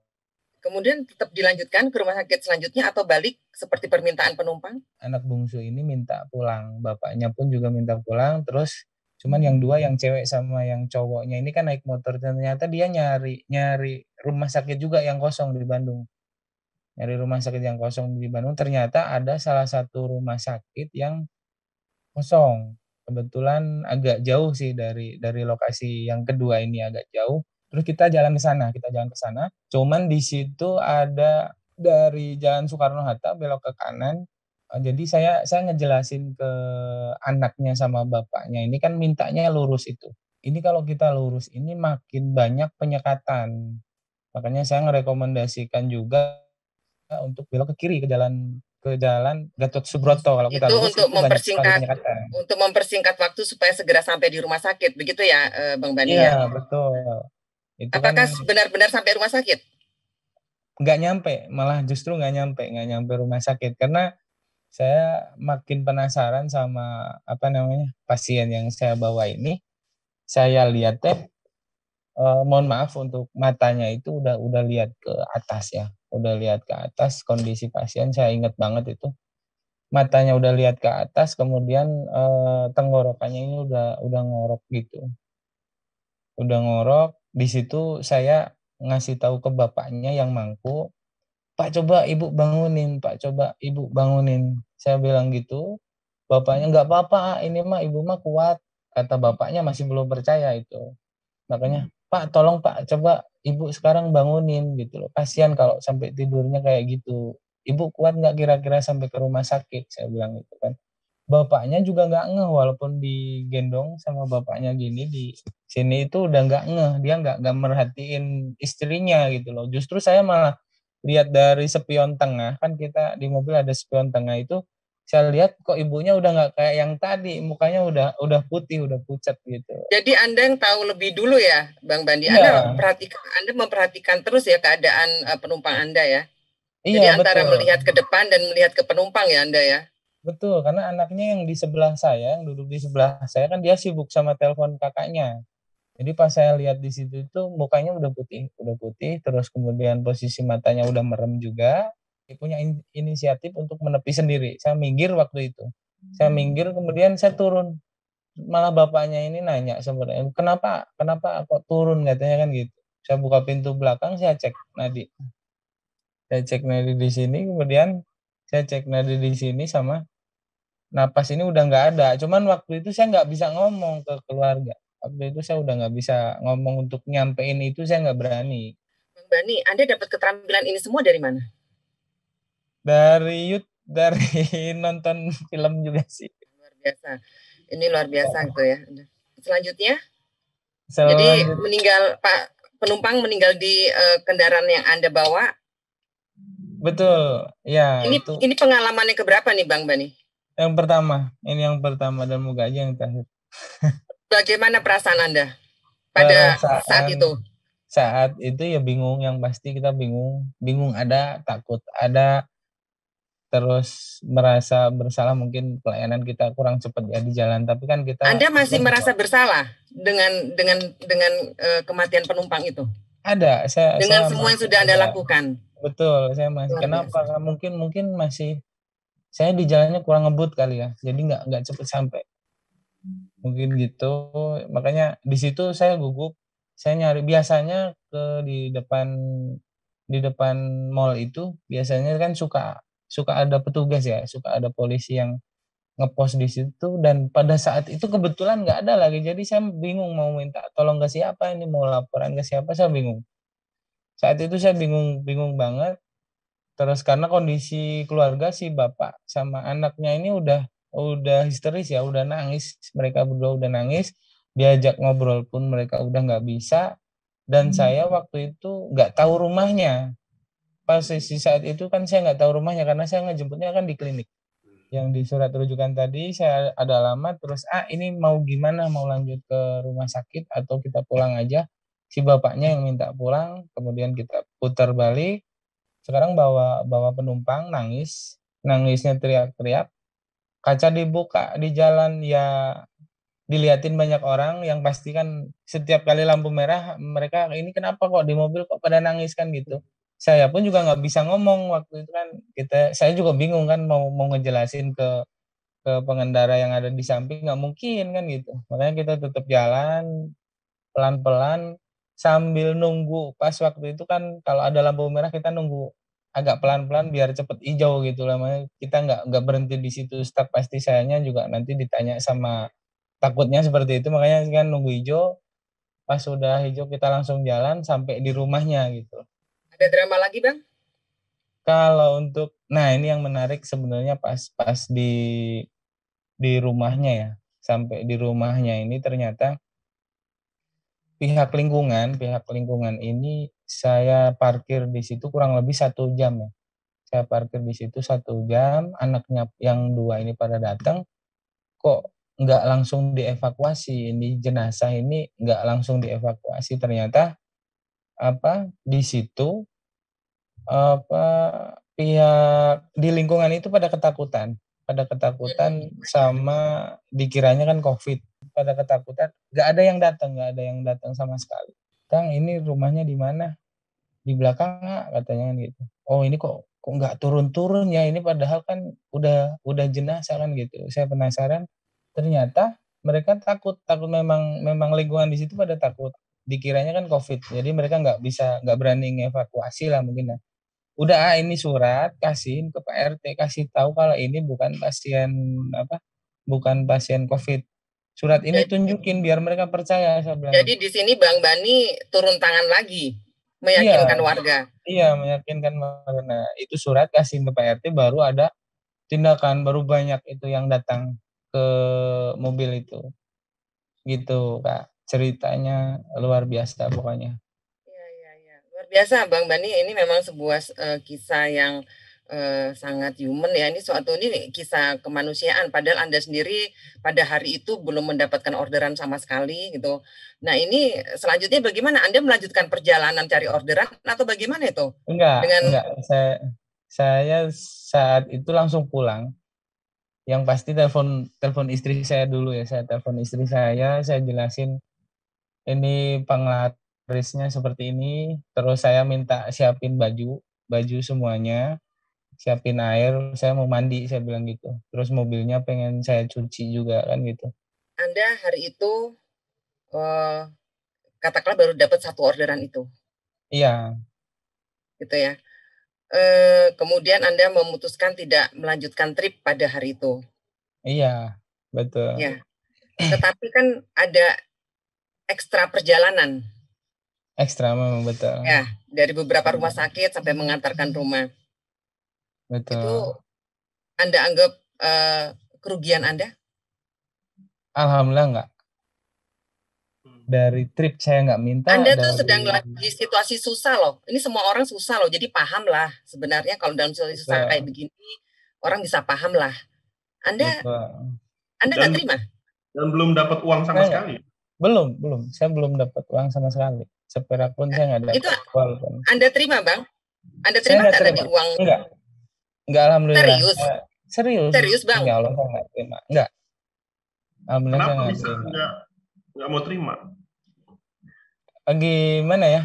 Kemudian tetap dilanjutkan ke rumah sakit selanjutnya atau balik seperti permintaan penumpang? anak bungsu ini minta pulang. Bapaknya pun juga minta pulang. Terus cuman yang dua, yang cewek sama yang cowoknya ini kan naik motor. Ternyata dia nyari rumah sakit juga yang kosong di Bandung. Nyari rumah sakit yang kosong di Bandung. Ternyata ada salah satu rumah sakit yang kosong. Kebetulan agak jauh sih dari lokasi yang kedua ini agak jauh. Terus kita jalan ke sana. Cuman di situ ada dari Jalan Soekarno-Hatta belok ke kanan. Jadi saya ngejelasin ke anaknya sama bapaknya ini kan mintanya lurus itu. Ini kalau kita lurus ini makin banyak penyekatan. Makanya saya ngerekomendasikan juga untuk belok ke kiri ke jalan Gatot Subroto. Kalau kita Itu lurus untuk itu banyak sekali penyekatan. mempersingkat waktu supaya segera sampai di rumah sakit, begitu ya, Bang Bani Iya, ya? betul. Itu kan Apakah benar-benar sampai rumah sakit? nggak nyampe, malah justru nggak nyampe rumah sakit. Karena saya makin penasaran sama pasien yang saya bawa ini. Saya lihat mohon maaf untuk matanya itu udah lihat ke atas ya, udah lihat ke atas kondisi pasien. Saya ingat banget itu matanya udah lihat ke atas, kemudian tenggorokannya ini udah ngorok gitu, udah ngorok. Di situ saya ngasih tahu ke bapaknya yang mangku, Pak coba ibu bangunin, Pak coba ibu bangunin. Saya bilang gitu, bapaknya nggak apa-apa, ini mah ibu mah kuat. Kata bapaknya masih belum percaya itu. Makanya, Pak tolong Pak coba ibu sekarang bangunin gitu loh. Kasihan kalau sampai tidurnya kayak gitu. Ibu kuat nggak kira-kira sampai ke rumah sakit? Saya bilang gitu kan. Bapaknya juga nggak ngeh walaupun digendong sama bapaknya gini di sini itu udah nggak ngeh, dia nggak merhatiin istrinya gitu loh. Justru saya malah lihat dari spion tengah, kan kita di mobil ada spion tengah itu, saya lihat kok ibunya udah nggak kayak yang tadi, mukanya udah putih, udah pucat gitu. Jadi Anda yang tahu lebih dulu ya, Bang Bandi. Iya, Anda memperhatikan terus ya keadaan penumpang Anda ya. Jadi iya antara betul. melihat ke depan dan melihat ke penumpang ya Anda ya. Betul, karena anaknya yang di sebelah saya, yang duduk di sebelah saya kan dia sibuk sama telepon kakaknya. Jadi pas saya lihat di situ itu mukanya udah putih, terus kemudian posisi matanya udah merem juga. Dia punya inisiatif untuk menepi sendiri. Saya minggir waktu itu. Saya minggir kemudian saya turun. Malah bapaknya ini nanya sebenarnya, kenapa kok turun katanya kan gitu. Saya buka pintu belakang, saya cek nadi. Saya cek nadi di sini, kemudian saya cek nadi di sini sama napas ini udah nggak ada. Cuman waktu itu saya nggak bisa ngomong ke keluarga. Waktu itu saya udah nggak bisa ngomong untuk nyampein itu, saya nggak berani. Bang Bani, Anda dapat keterampilan ini semua dari mana? Dari dari nonton film juga sih. Luar biasa. Ini luar biasa gitu ya. Selanjutnya, jadi Selanjutnya, penumpang meninggal di kendaraan yang Anda bawa. betul. Ya, itu Ini pengalaman yang keberapa nih Bang Bani? yang pertama. Ini yang pertama dan moga aja yang terakhir. Bagaimana perasaan Anda pada saat Perasaan itu? saat itu ya bingung, yang pasti kita bingung ada, takut ada, terus merasa bersalah mungkin pelayanan kita kurang cepat ya di jalan, tapi kan kita Anda masih merasa bersalah dengan kematian penumpang itu? ada Dengan saya semua yang masih sudah Anda ada. lakukan? Betul, saya masih. Luar Kenapa? biasa. Mungkin masih saya di jalannya kurang ngebut kali ya, jadi nggak cepet sampai, mungkin gitu. Makanya di situ saya gugup, saya nyari biasanya di depan mall itu biasanya kan suka ada petugas ya, suka ada polisi yang ngepos di situ, dan pada saat itu kebetulan nggak ada lagi, jadi saya bingung mau minta tolong ke siapa, ini mau laporan ke siapa, saya bingung. Saat itu saya bingung banget. Terus karena kondisi keluarga si bapak sama anaknya ini udah histeris ya, udah nangis. Mereka berdua udah nangis. Diajak ngobrol pun mereka udah nggak bisa. Dan saya waktu itu nggak tahu rumahnya. Posisi saat itu kan saya nggak tahu rumahnya karena saya ngejemputnya kan di klinik. Yang di surat rujukan tadi saya ada alamat, terus ini mau gimana, mau lanjut ke rumah sakit atau kita pulang aja. Si bapaknya yang minta pulang, kemudian kita putar balik. Sekarang bawa penumpang, nangisnya teriak-teriak, kaca dibuka di jalan ya, diliatin banyak orang, yang pasti kan setiap kali lampu merah mereka ini kenapa kok di mobil kok pada nangis kan gitu. Saya pun juga nggak bisa ngomong waktu itu kan, saya juga bingung kan mau ngejelasin ke pengendara yang ada di samping, nggak mungkin kan gitu. Makanya kita tetap jalan pelan-pelan sambil nunggu. Pas waktu itu kan kalau ada lampu merah kita nunggu agak pelan-pelan biar cepet hijau gitu lah. Makanya kita nggak berhenti di situ stuck, pasti sayanya juga nanti ditanya sama, takutnya seperti itu. Makanya kan nunggu hijau, pas sudah hijau kita langsung jalan sampai di rumahnya gitu. Ada drama lagi, Bang? Kalau untuk, nah ini yang menarik sebenarnya pas di rumahnya ya. Sampai di rumahnya ini ternyata pihak lingkungan ini saya parkir di situ kurang lebih 1 jam ya. Saya parkir di situ 1 jam, anaknya yang 2 ini pada datang, kok nggak langsung dievakuasi, ini jenazah ini nggak langsung dievakuasi. Ternyata di situ pihak di lingkungan itu pada ketakutan sama dikiranya kan COVID, pada ketakutan, nggak ada yang datang sama sekali. Kang, ini rumahnya di mana? Di belakang nggak, katanya kan gitu. Oh ini kok nggak turun-turun ya, ini padahal kan udah jenazah kan gitu. Saya penasaran, ternyata mereka takut memang lingkungan di situ pada takut, dikiranya kan COVID, jadi mereka nggak berani ngevakuasi lah mungkin ya. Udah ini surat kasihin ke Pak RT, kasih tahu kalau ini bukan pasien COVID. Surat ini tunjukin biar mereka percaya, saya bilang. Jadi di sini Bang Bani turun tangan lagi, meyakinkan warga. Iya, meyakinkan warga. Nah, itu surat kasih ke Pak RT, baru ada tindakan, baru banyak itu yang datang ke mobil itu. Gitu, Kak. Ceritanya luar biasa pokoknya. Iya. Luar biasa Bang Bani, ini memang sebuah kisah yang sangat human ya. Ini kisah kemanusiaan, padahal Anda sendiri pada hari itu belum mendapatkan orderan sama sekali gitu. Nah, ini selanjutnya bagaimana? Anda melanjutkan perjalanan cari orderan atau bagaimana itu? Enggak. Saya saat itu langsung pulang. Yang pasti telepon istri saya dulu ya. Saya telepon istri saya jelasin ini penglarisnya seperti ini, terus saya minta siapin baju semuanya, siapin air, saya mau mandi, saya bilang gitu. Terus mobilnya pengen saya cuci juga kan gitu. Anda hari itu katakanlah baru dapat 1 orderan itu. Iya. Gitu ya. Kemudian Anda memutuskan tidak melanjutkan trip pada hari itu. Iya, betul. Ya. Tetapi kan ada ekstra perjalanan. Ekstra memang, betul. Ya, dari beberapa rumah sakit sampai mengantarkan rumah. Betul. Itu Anda anggap kerugian Anda? Alhamdulillah enggak. Dari trip saya nggak minta. Anda tuh sedang lagi situasi susah loh. Ini semua orang susah loh. Jadi paham lah sebenarnya kalau dalam situasi susah kayak begini, orang bisa paham lah. Anda nggak terima? Dan belum dapat uang sama sekali? Belum. Saya belum dapat uang sama sekali. Seperak pun saya nggak dapat. Itu Anda terima, Bang? Anda terima nggak tadi uang? Enggak, alhamdulillah. Serius, Bang? Ya Allah, saya nggak terima. Enggak. Alhamdulillah. Kenapa bisa nggak mau terima? Gimana ya?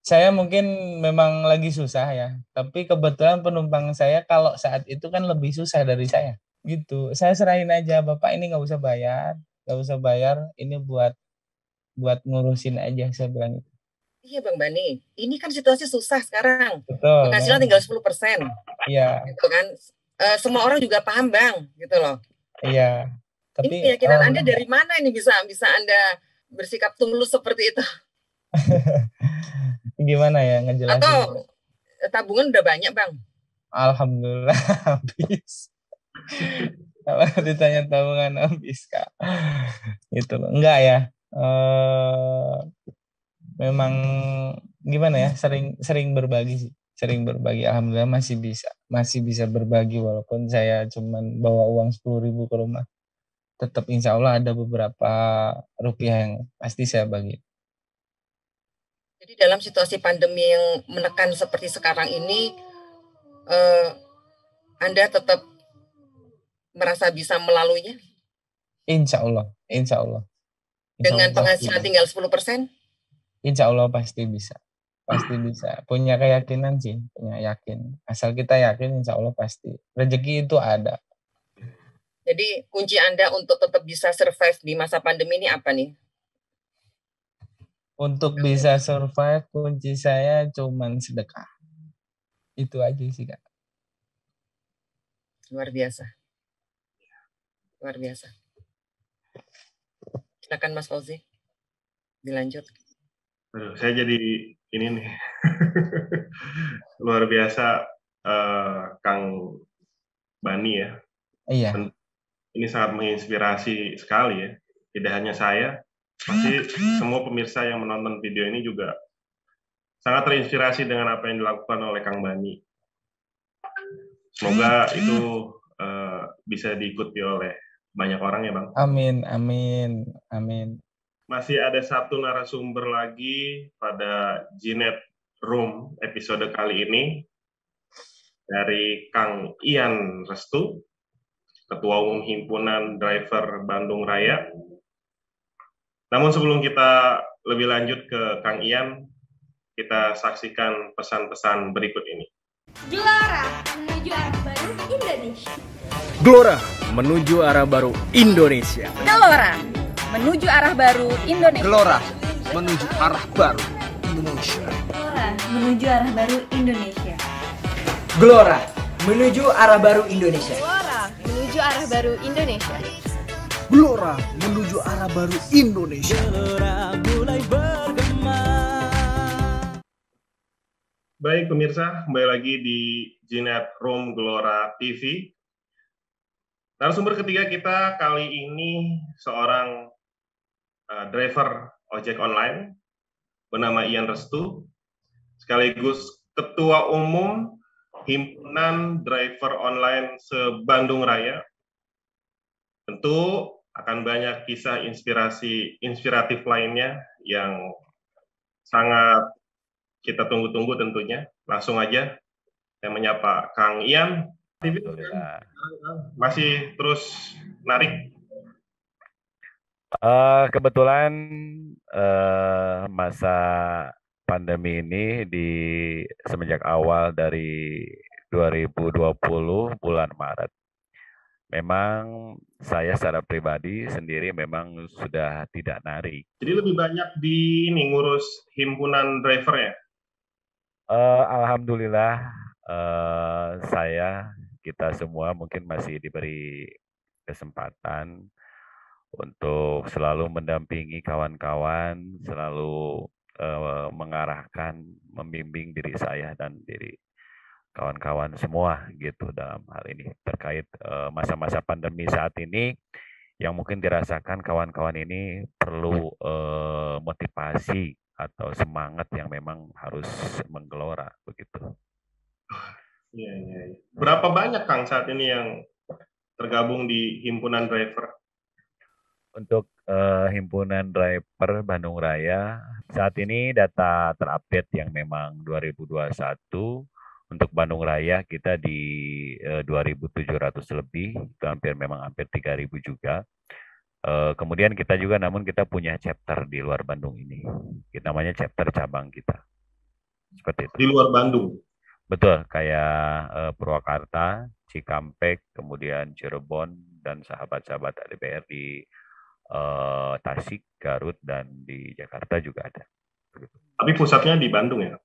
Saya mungkin memang lagi susah ya. Tapi kebetulan penumpang saya kalau saat itu kan lebih susah dari saya. Gitu. Saya serahin aja, Bapak ini nggak usah bayar. Ini buat ngurusin aja, saya bilang gitu. Iya Bang Bani, ini kan situasi susah sekarang. Betul. Penghasilan tinggal 10%. Iya. Gitu kan. Semua orang juga paham Bang, gitu loh. Iya. Tapi ini keyakinan Anda dari mana ini bisa Anda bersikap tulus seperti itu? Gimana ya ngejelasin? Atau tabungan udah banyak, Bang? Alhamdulillah habis. Kalau ditanya tabungan habis, Kak. Gitu loh. Enggak ya. Memang gimana ya? Sering berbagi sih. Sering berbagi. Alhamdulillah masih bisa berbagi walaupun saya cuman bawa uang 10.000 ke rumah. Tetap insya Allah ada beberapa rupiah yang pasti saya bagi. Jadi dalam situasi pandemi yang menekan seperti sekarang ini, Anda tetap merasa bisa melaluinya Insya Allah. Insya Allah dengan pasti penghasilan bisa. tinggal 10%? Insya Allah pasti bisa. Pasti bisa. Punya keyakinan sih. Punya yakin. Asal kita yakin insya Allah pasti. Rezeki itu ada. Jadi kunci Anda untuk tetap bisa survive di masa pandemi ini apa nih? Untuk bisa survive, kunci saya cuman sedekah. Itu aja sih, Kak. Luar biasa. Luar biasa. Silakan Mas Fauzi. Dilanjut. Aduh, saya jadi ini nih. Luar biasa, Kang Bani ya. Iya. Ini sangat menginspirasi sekali ya. Tidak hanya saya, pasti semua pemirsa yang menonton video ini juga sangat terinspirasi dengan apa yang dilakukan oleh Kang Bani. Semoga itu bisa diikuti oleh banyak orang ya, Bang. Amin, amin, amin. Masih ada satu narasumber lagi pada Ginet Room episode kali ini dari Kang Ian Restu, Ketua Umum Himpunan Driver Bandung Raya. Namun sebelum kita lebih lanjut ke Kang Ian, kita saksikan pesan-pesan berikut ini. Gelora menuju arah baru Indonesia. Gelora menuju arah baru Indonesia. Gelora menuju arah baru Indonesia. Gelora menuju arah baru Indonesia. Gelora menuju arah baru Indonesia. Gelora menuju arah baru Indonesia. Gelora menuju arah baru Indonesia. Gelora menuju arah baru Indonesia. Baik pemirsa, kembali lagi di Ginet Room Gelora TV. Narasumber ketiga kita kali ini seorang driver ojek online bernama Ian Restu, sekaligus Ketua Umum Himpunan Driver Online se-Bandung Raya. Tentu akan banyak kisah inspiratif lainnya yang sangat kita tunggu-tunggu tentunya. Langsung aja saya menyapa Kang Ian. Masih terus narik. Kebetulan masa pandemi ini semenjak awal dari 2020 bulan Maret, memang saya secara pribadi sendiri memang sudah tidak narik. Jadi lebih banyak di ini ngurus himpunan driver ya? Alhamdulillah kita semua mungkin masih diberi kesempatan untuk selalu mendampingi kawan-kawan, selalu mengarahkan, membimbing diri saya dan diri kawan-kawan semua gitu dalam hal ini terkait masa-masa pandemi saat ini yang mungkin dirasakan kawan-kawan ini perlu motivasi atau semangat yang memang harus menggelora begitu. Iya. Berapa banyak Kang saat ini yang tergabung di himpunan driver? Untuk himpunan driver Bandung Raya saat ini data terupdate yang memang 2021 untuk Bandung Raya kita di 2.700 lebih, itu hampir 3.000 juga. Kemudian kita juga namun kita punya chapter di luar Bandung ini. Namanya chapter cabang kita. Seperti itu. Di luar Bandung. Betul, kayak Purwakarta, Cikampek, kemudian Cirebon dan sahabat-sahabat ADBR di Tasik, Garut dan di Jakarta juga ada. Begitu. Tapi pusatnya di Bandung ya?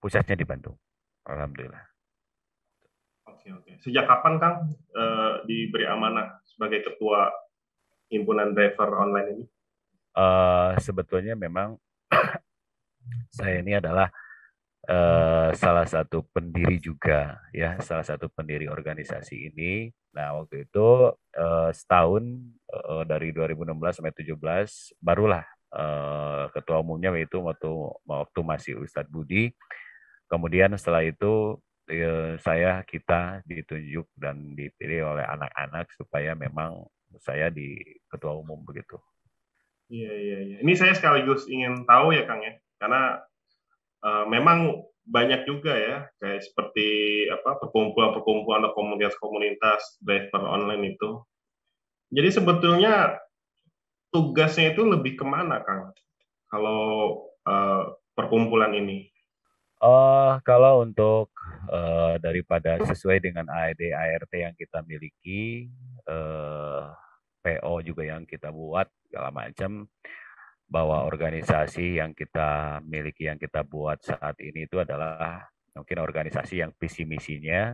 Pusatnya di Bandung. Alhamdulillah. Oke. Sejak kapan Kang diberi amanah sebagai ketua himpunan driver online ini? Sebetulnya memang saya ini adalah salah satu pendiri juga ya, salah satu pendiri organisasi ini. Nah, waktu itu setahun dari 2016 sampai 17 barulah ketua umumnya itu waktu masih Ustadz Budi. Kemudian setelah itu kita ditunjuk dan dipilih oleh anak-anak supaya memang saya di ketua umum begitu. Iya, iya, iya. Ini saya sekaligus ingin tahu ya, Kang ya, karena memang banyak juga ya, kayak seperti perkumpulan-perkumpulan atau komunitas-komunitas driver online itu. Jadi sebetulnya tugasnya itu lebih kemana, Kang? Kalau perkumpulan ini? Kalau untuk daripada sesuai dengan AED ART yang kita miliki, PO juga yang kita buat segala macam, bahwa organisasi yang kita miliki yang kita buat saat ini itu adalah mungkin organisasi yang visi misinya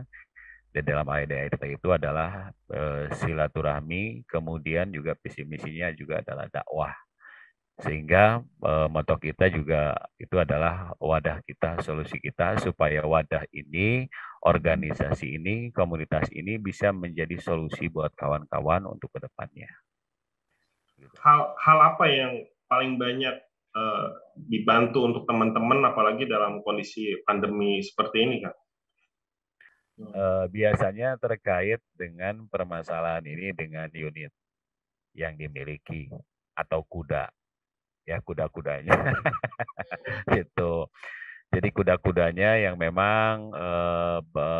dan dalam AED ART itu adalah silaturahmi, kemudian juga visi misinya juga adalah dakwah. Sehingga moto kita juga itu adalah wadah kita, solusi kita, supaya wadah ini, organisasi ini, komunitas ini bisa menjadi solusi buat kawan-kawan untuk ke depannya. Hal apa yang paling banyak dibantu untuk teman-teman, apalagi dalam kondisi pandemi seperti ini, Kang? Biasanya terkait dengan permasalahan ini dengan unit yang dimiliki atau kuda. Ya, kuda-kudanya gitu. Jadi kuda-kudanya yang memang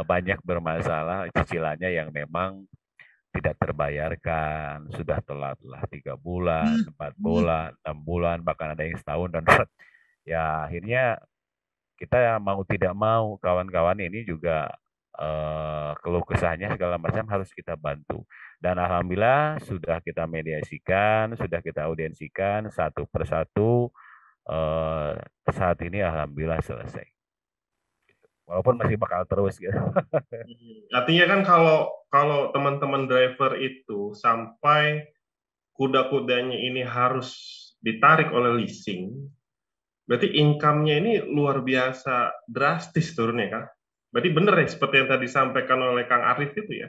banyak bermasalah, cicilannya yang memang tidak terbayarkan, sudah telat-telat 3 bulan, 4 bulan, 6 bulan, bahkan ada yang setahun dan ya akhirnya kita mau tidak mau kawan-kawan ini juga keluh kesahnya segala macam harus kita bantu. Dan alhamdulillah sudah kita mediasikan, sudah kita audiensikan satu persatu. Saat ini alhamdulillah selesai. Walaupun masih bakal terus gitu. Artinya kan kalau teman-teman driver itu sampai kuda-kudanya ini harus ditarik oleh leasing, berarti income-nya ini luar biasa drastis turunnya, kan? Berarti benar ya seperti yang tadi disampaikan oleh Kang Arif itu ya?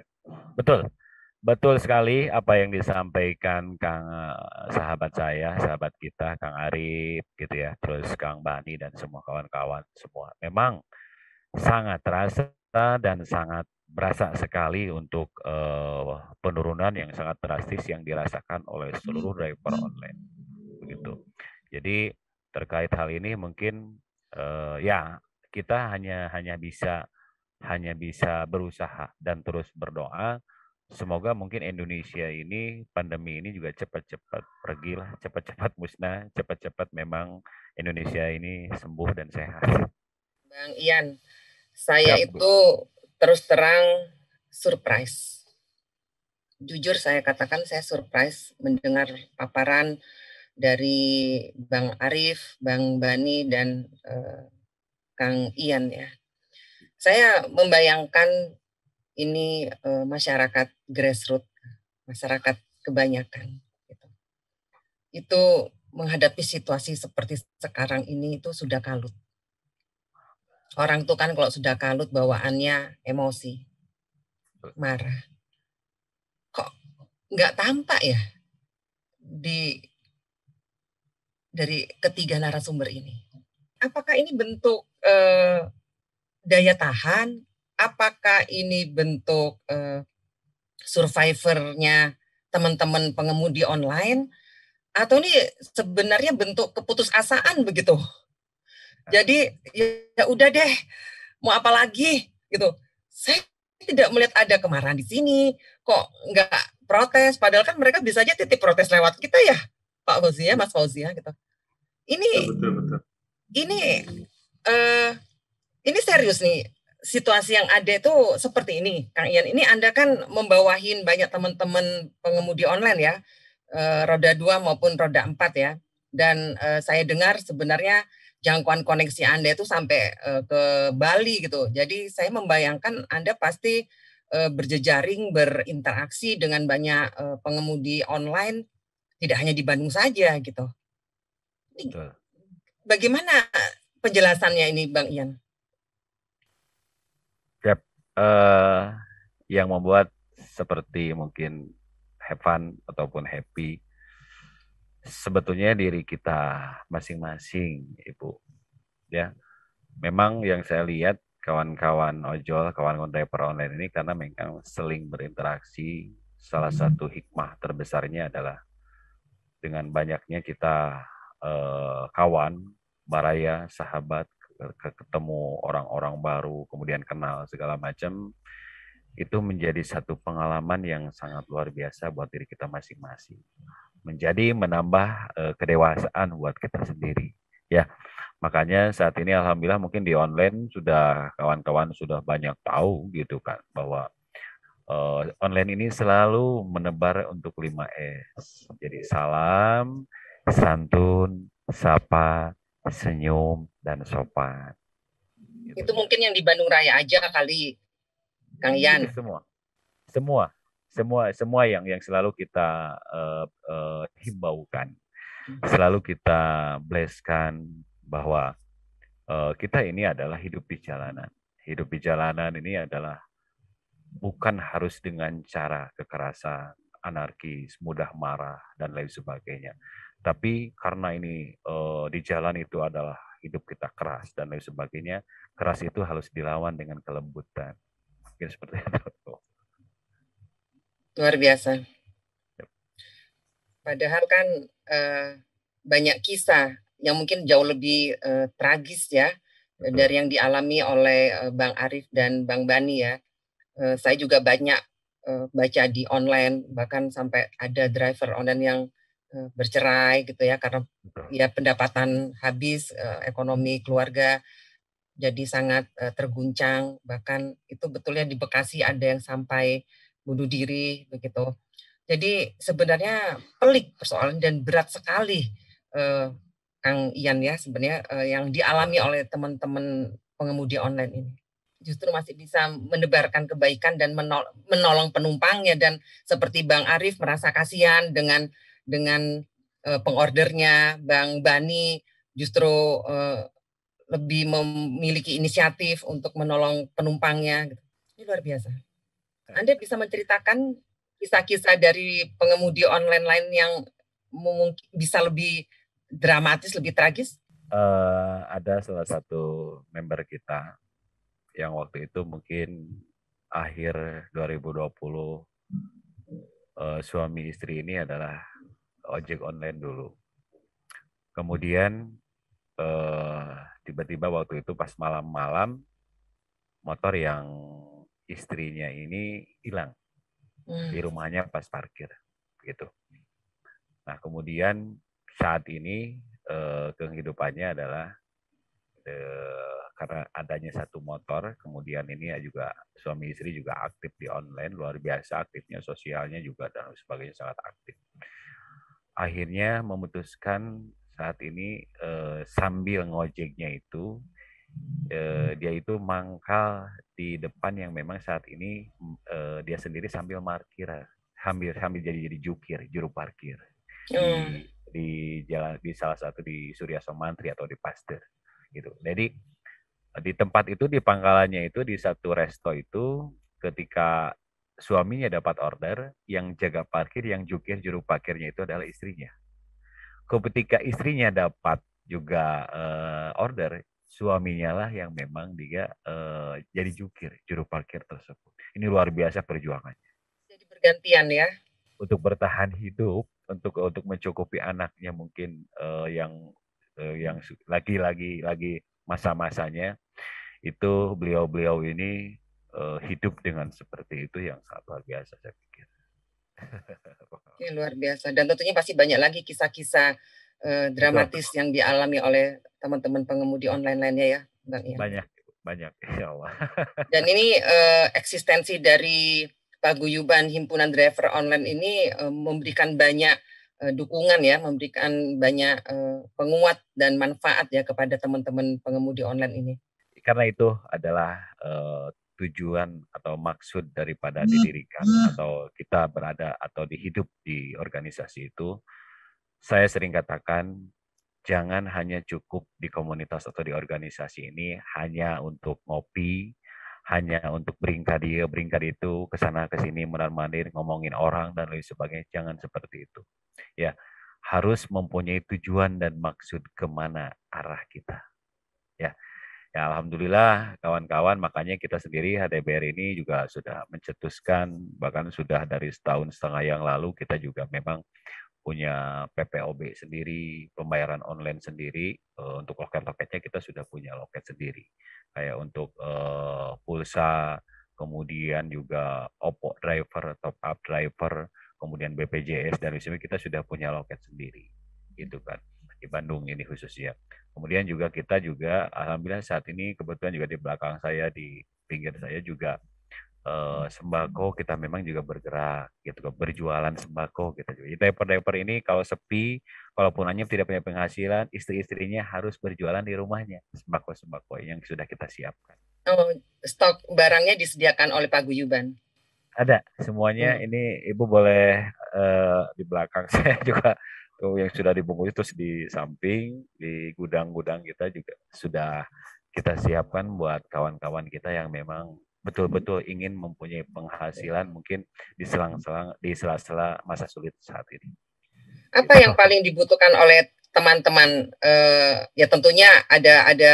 Betul. Betul sekali apa yang disampaikan sahabat saya, sahabat kita, Kang Arif gitu ya, terus Kang Bani dan semua kawan-kawan semua. Memang sangat terasa dan sangat berasa sekali untuk penurunan yang sangat drastis yang dirasakan oleh seluruh driver online. Begitu. Jadi terkait hal ini mungkin ya kita hanya bisa berusaha dan terus berdoa. Semoga mungkin Indonesia ini, pandemi ini juga cepat-cepat pergilah, cepat-cepat musnah, cepat-cepat memang Indonesia ini sembuh dan sehat. Bang Ian, saya itu terus terang surprise. Jujur saya katakan saya surprise mendengar paparan dari Bang Arif, Bang Bani, dan Kang Ian ya. Saya membayangkan ini masyarakat grassroots, masyarakat kebanyakan. Gitu. Itu menghadapi situasi seperti sekarang ini itu sudah kalut. Orang tuh kan kalau sudah kalut bawaannya emosi, marah. Kok nggak tampak ya dari ketiga narasumber ini? Apakah ini bentuk daya tahan? Apakah ini bentuk survivornya teman-teman pengemudi online? Atau ini sebenarnya bentuk keputusasaan begitu? Jadi ya udah deh, mau apa lagi gitu. Saya tidak melihat ada kemarahan di sini. Kok nggak protes? Padahal kan mereka bisa aja titip protes lewat kita ya, Pak Fauzia, Mas Fauzia gitu. Betul. Ini serius nih. Situasi yang ada itu seperti ini, Kang Ian. Ini Anda kan membawahin banyak teman-teman pengemudi online ya, roda 2 maupun roda 4 ya. Dan saya dengar sebenarnya jangkauan koneksi Anda itu sampai ke Bali gitu. Jadi saya membayangkan Anda pasti berjejaring, berinteraksi dengan banyak pengemudi online, tidak hanya di Bandung saja gitu. Ini, bagaimana penjelasannya ini, Bang Ian? eh, yang membuat seperti mungkin have fun ataupun happy sebetulnya diri kita masing-masing, Ibu. Ya, memang yang saya lihat kawan-kawan ojol, kawan-kawan driver online ini karena memang seling berinteraksi. Salah satu hikmah terbesarnya adalah dengan banyaknya kita kawan, baraya, sahabat, ketemu orang-orang baru, kemudian kenal segala macam, itu menjadi satu pengalaman yang sangat luar biasa buat diri kita masing-masing. Menjadi menambah kedewasaan buat kita sendiri. Ya, makanya saat ini alhamdulillah mungkin di online sudah kawan-kawan sudah banyak tahu gitu kan bahwa online ini selalu menebar untuk 5S. Jadi salam, santun, sapa, senyum, dan sopan. Itu mungkin yang di Bandung Raya aja kali, Kang Ian. Semua yang selalu kita himbaukan, selalu kita blesskan bahwa kita ini adalah hidup di jalanan. Hidup di jalanan ini adalah bukan harus dengan cara kekerasan, anarkis, mudah marah, dan lain sebagainya. Tapi karena ini di jalan itu adalah hidup kita keras dan lain sebagainya, keras itu harus dilawan dengan kelembutan. Mungkin seperti itu. Luar biasa. Padahal kan banyak kisah yang mungkin jauh lebih tragis ya. Betul. Dari yang dialami oleh Bang Arif dan Bang Bani ya. Saya juga banyak baca di online, bahkan sampai ada driver online yang bercerai gitu ya, karena ya pendapatan habis, ekonomi keluarga jadi sangat terguncang. Bahkan itu betulnya di Bekasi ada yang sampai bunuh diri begitu. Jadi sebenarnya pelik persoalan dan berat sekali Kang Ian ya sebenarnya yang dialami oleh teman-teman pengemudi online ini. Justru masih bisa menebarkan kebaikan dan menolong penumpangnya, dan seperti Bang Arif merasa kasihan dengan pengordernya, Bang Bani justru lebih memiliki inisiatif untuk menolong penumpangnya. Ini luar biasa. Anda bisa menceritakan kisah-kisah dari pengemudi online lain yang mungkin bisa lebih dramatis, lebih tragis? Ada salah satu member kita yang waktu itu mungkin akhir 2020 suami istri ini adalah ojek online dulu. Kemudian tiba-tiba waktu itu pas malam-malam motor yang istrinya ini hilang di rumahnya pas parkir gitu. Nah kemudian saat ini kehidupannya adalah karena adanya satu motor, kemudian ini juga suami istri juga aktif di online, luar biasa aktifnya, sosialnya juga dan sebagainya sangat aktif. Akhirnya memutuskan saat ini sambil ngojeknya itu, dia itu mangkal di depan yang memang saat ini dia sendiri sambil parkir, sambil jadi jukir, juru parkir di jalan di salah satu di Surya Somantri atau di Pasteur gitu. Jadi di tempat itu, di pangkalannya itu, di satu resto itu, ketika suaminya dapat order, yang jaga parkir, yang jukir, juru parkirnya itu adalah istrinya. Ketika istrinya dapat juga order, suaminya lah yang memang dia jadi jukir, juru parkir tersebut. Ini luar biasa perjuangannya. Jadi bergantian ya. Untuk bertahan hidup, untuk mencukupi anaknya mungkin yang lagi masa-masanya, itu beliau ini hidup dengan seperti itu yang sangat luar biasa saya pikir. Oke, luar biasa. Dan tentunya pasti banyak lagi kisah-kisah dramatis yang dialami oleh teman-teman pengemudi online lainnya ya, Bang Ian. Banyak, insya Allah. Dan ini eksistensi dari paguyuban himpunan driver online ini memberikan banyak dukungan ya, memberikan banyak penguat dan manfaat ya kepada teman-teman pengemudi online ini. Karena itu adalah tujuan atau maksud daripada didirikan atau kita berada atau dihidup di organisasi itu. Saya sering katakan, jangan hanya cukup di komunitas atau di organisasi ini hanya untuk ngopi, hanya untuk beringkar dia, beringkar itu, ke sana ke sini, mondar-mandir, ngomongin orang dan lain sebagainya. Jangan seperti itu. Ya, harus mempunyai tujuan dan maksud kemana arah kita. Ya, ya alhamdulillah kawan-kawan, makanya kita sendiri HDBR ini juga sudah mencetuskan, bahkan sudah dari setahun setengah yang lalu kita juga memang punya PPOB sendiri, pembayaran online sendiri. Untuk loket-loketnya kita sudah punya loket sendiri. Kayak untuk pulsa, kemudian juga OPPO driver, top up driver, kemudian BPJS dan sebagainya kita sudah punya loket sendiri. Gitu kan. Di Bandung ini khususnya. Kemudian juga kita juga alhamdulillah saat ini kebetulan juga di belakang saya, di pinggir saya juga sembako kita memang juga bergerak gitu, berjualan sembako gitu. Jadi diaper ini kalau sepi, kalaupun hanya tidak punya penghasilan, istri-istrinya harus berjualan di rumahnya sembako yang sudah kita siapkan. Oh, stok barangnya disediakan oleh Paguyuban. Ada semuanya. Ini Ibu boleh di belakang saya juga tuh yang sudah dibungkus, terus di samping di gudang-gudang kita juga sudah kita siapkan buat kawan-kawan kita yang memang betul-betul ingin mempunyai penghasilan mungkin di sela-sela masa sulit saat ini. Apa yang paling dibutuhkan oleh teman-teman? Ya tentunya ada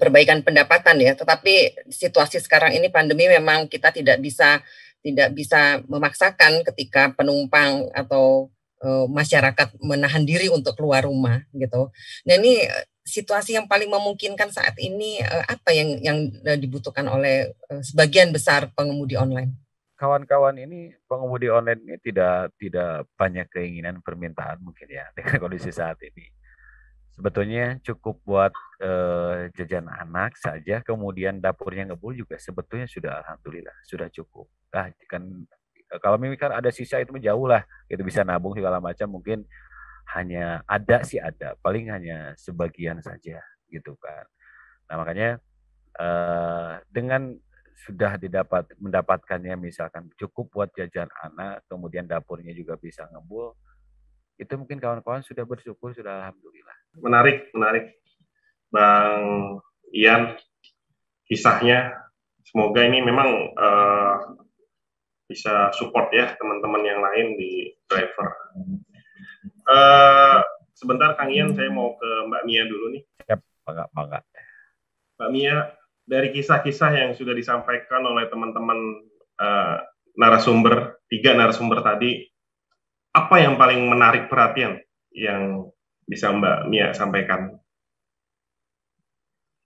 perbaikan pendapatan ya. Tetapi situasi sekarang ini pandemi memang kita tidak bisa memaksakan ketika penumpang atau masyarakat menahan diri untuk keluar rumah gitu. Nah ini situasi yang paling memungkinkan saat ini apa yang dibutuhkan oleh sebagian besar pengemudi online? Kawan-kawan ini pengemudi online ini tidak banyak keinginan permintaan mungkin ya dengan kondisi saat ini. Sebetulnya cukup buat jajan anak saja, kemudian dapurnya ngebul juga sebetulnya sudah alhamdulillah sudah cukup. Nah, kan kalau memang ada sisa itu jauh lah, itu bisa nabung segala macam mungkin. Hanya ada sih ada, paling hanya sebagian saja gitu kan. Nah makanya dengan sudah mendapatkannya misalkan cukup buat jajan anak, kemudian dapurnya juga bisa ngebul, itu mungkin kawan-kawan sudah bersyukur, sudah alhamdulillah. Menarik Bang Ian kisahnya. Semoga ini memang bisa support ya teman-teman yang lain di driver. Sebentar Kang Ian, saya mau ke Mbak Mia dulu nih. Siap, bangga. Mbak Mia, dari kisah-kisah yang sudah disampaikan oleh teman-teman narasumber, 3 narasumber tadi, apa yang paling menarik perhatian yang bisa Mbak Mia sampaikan?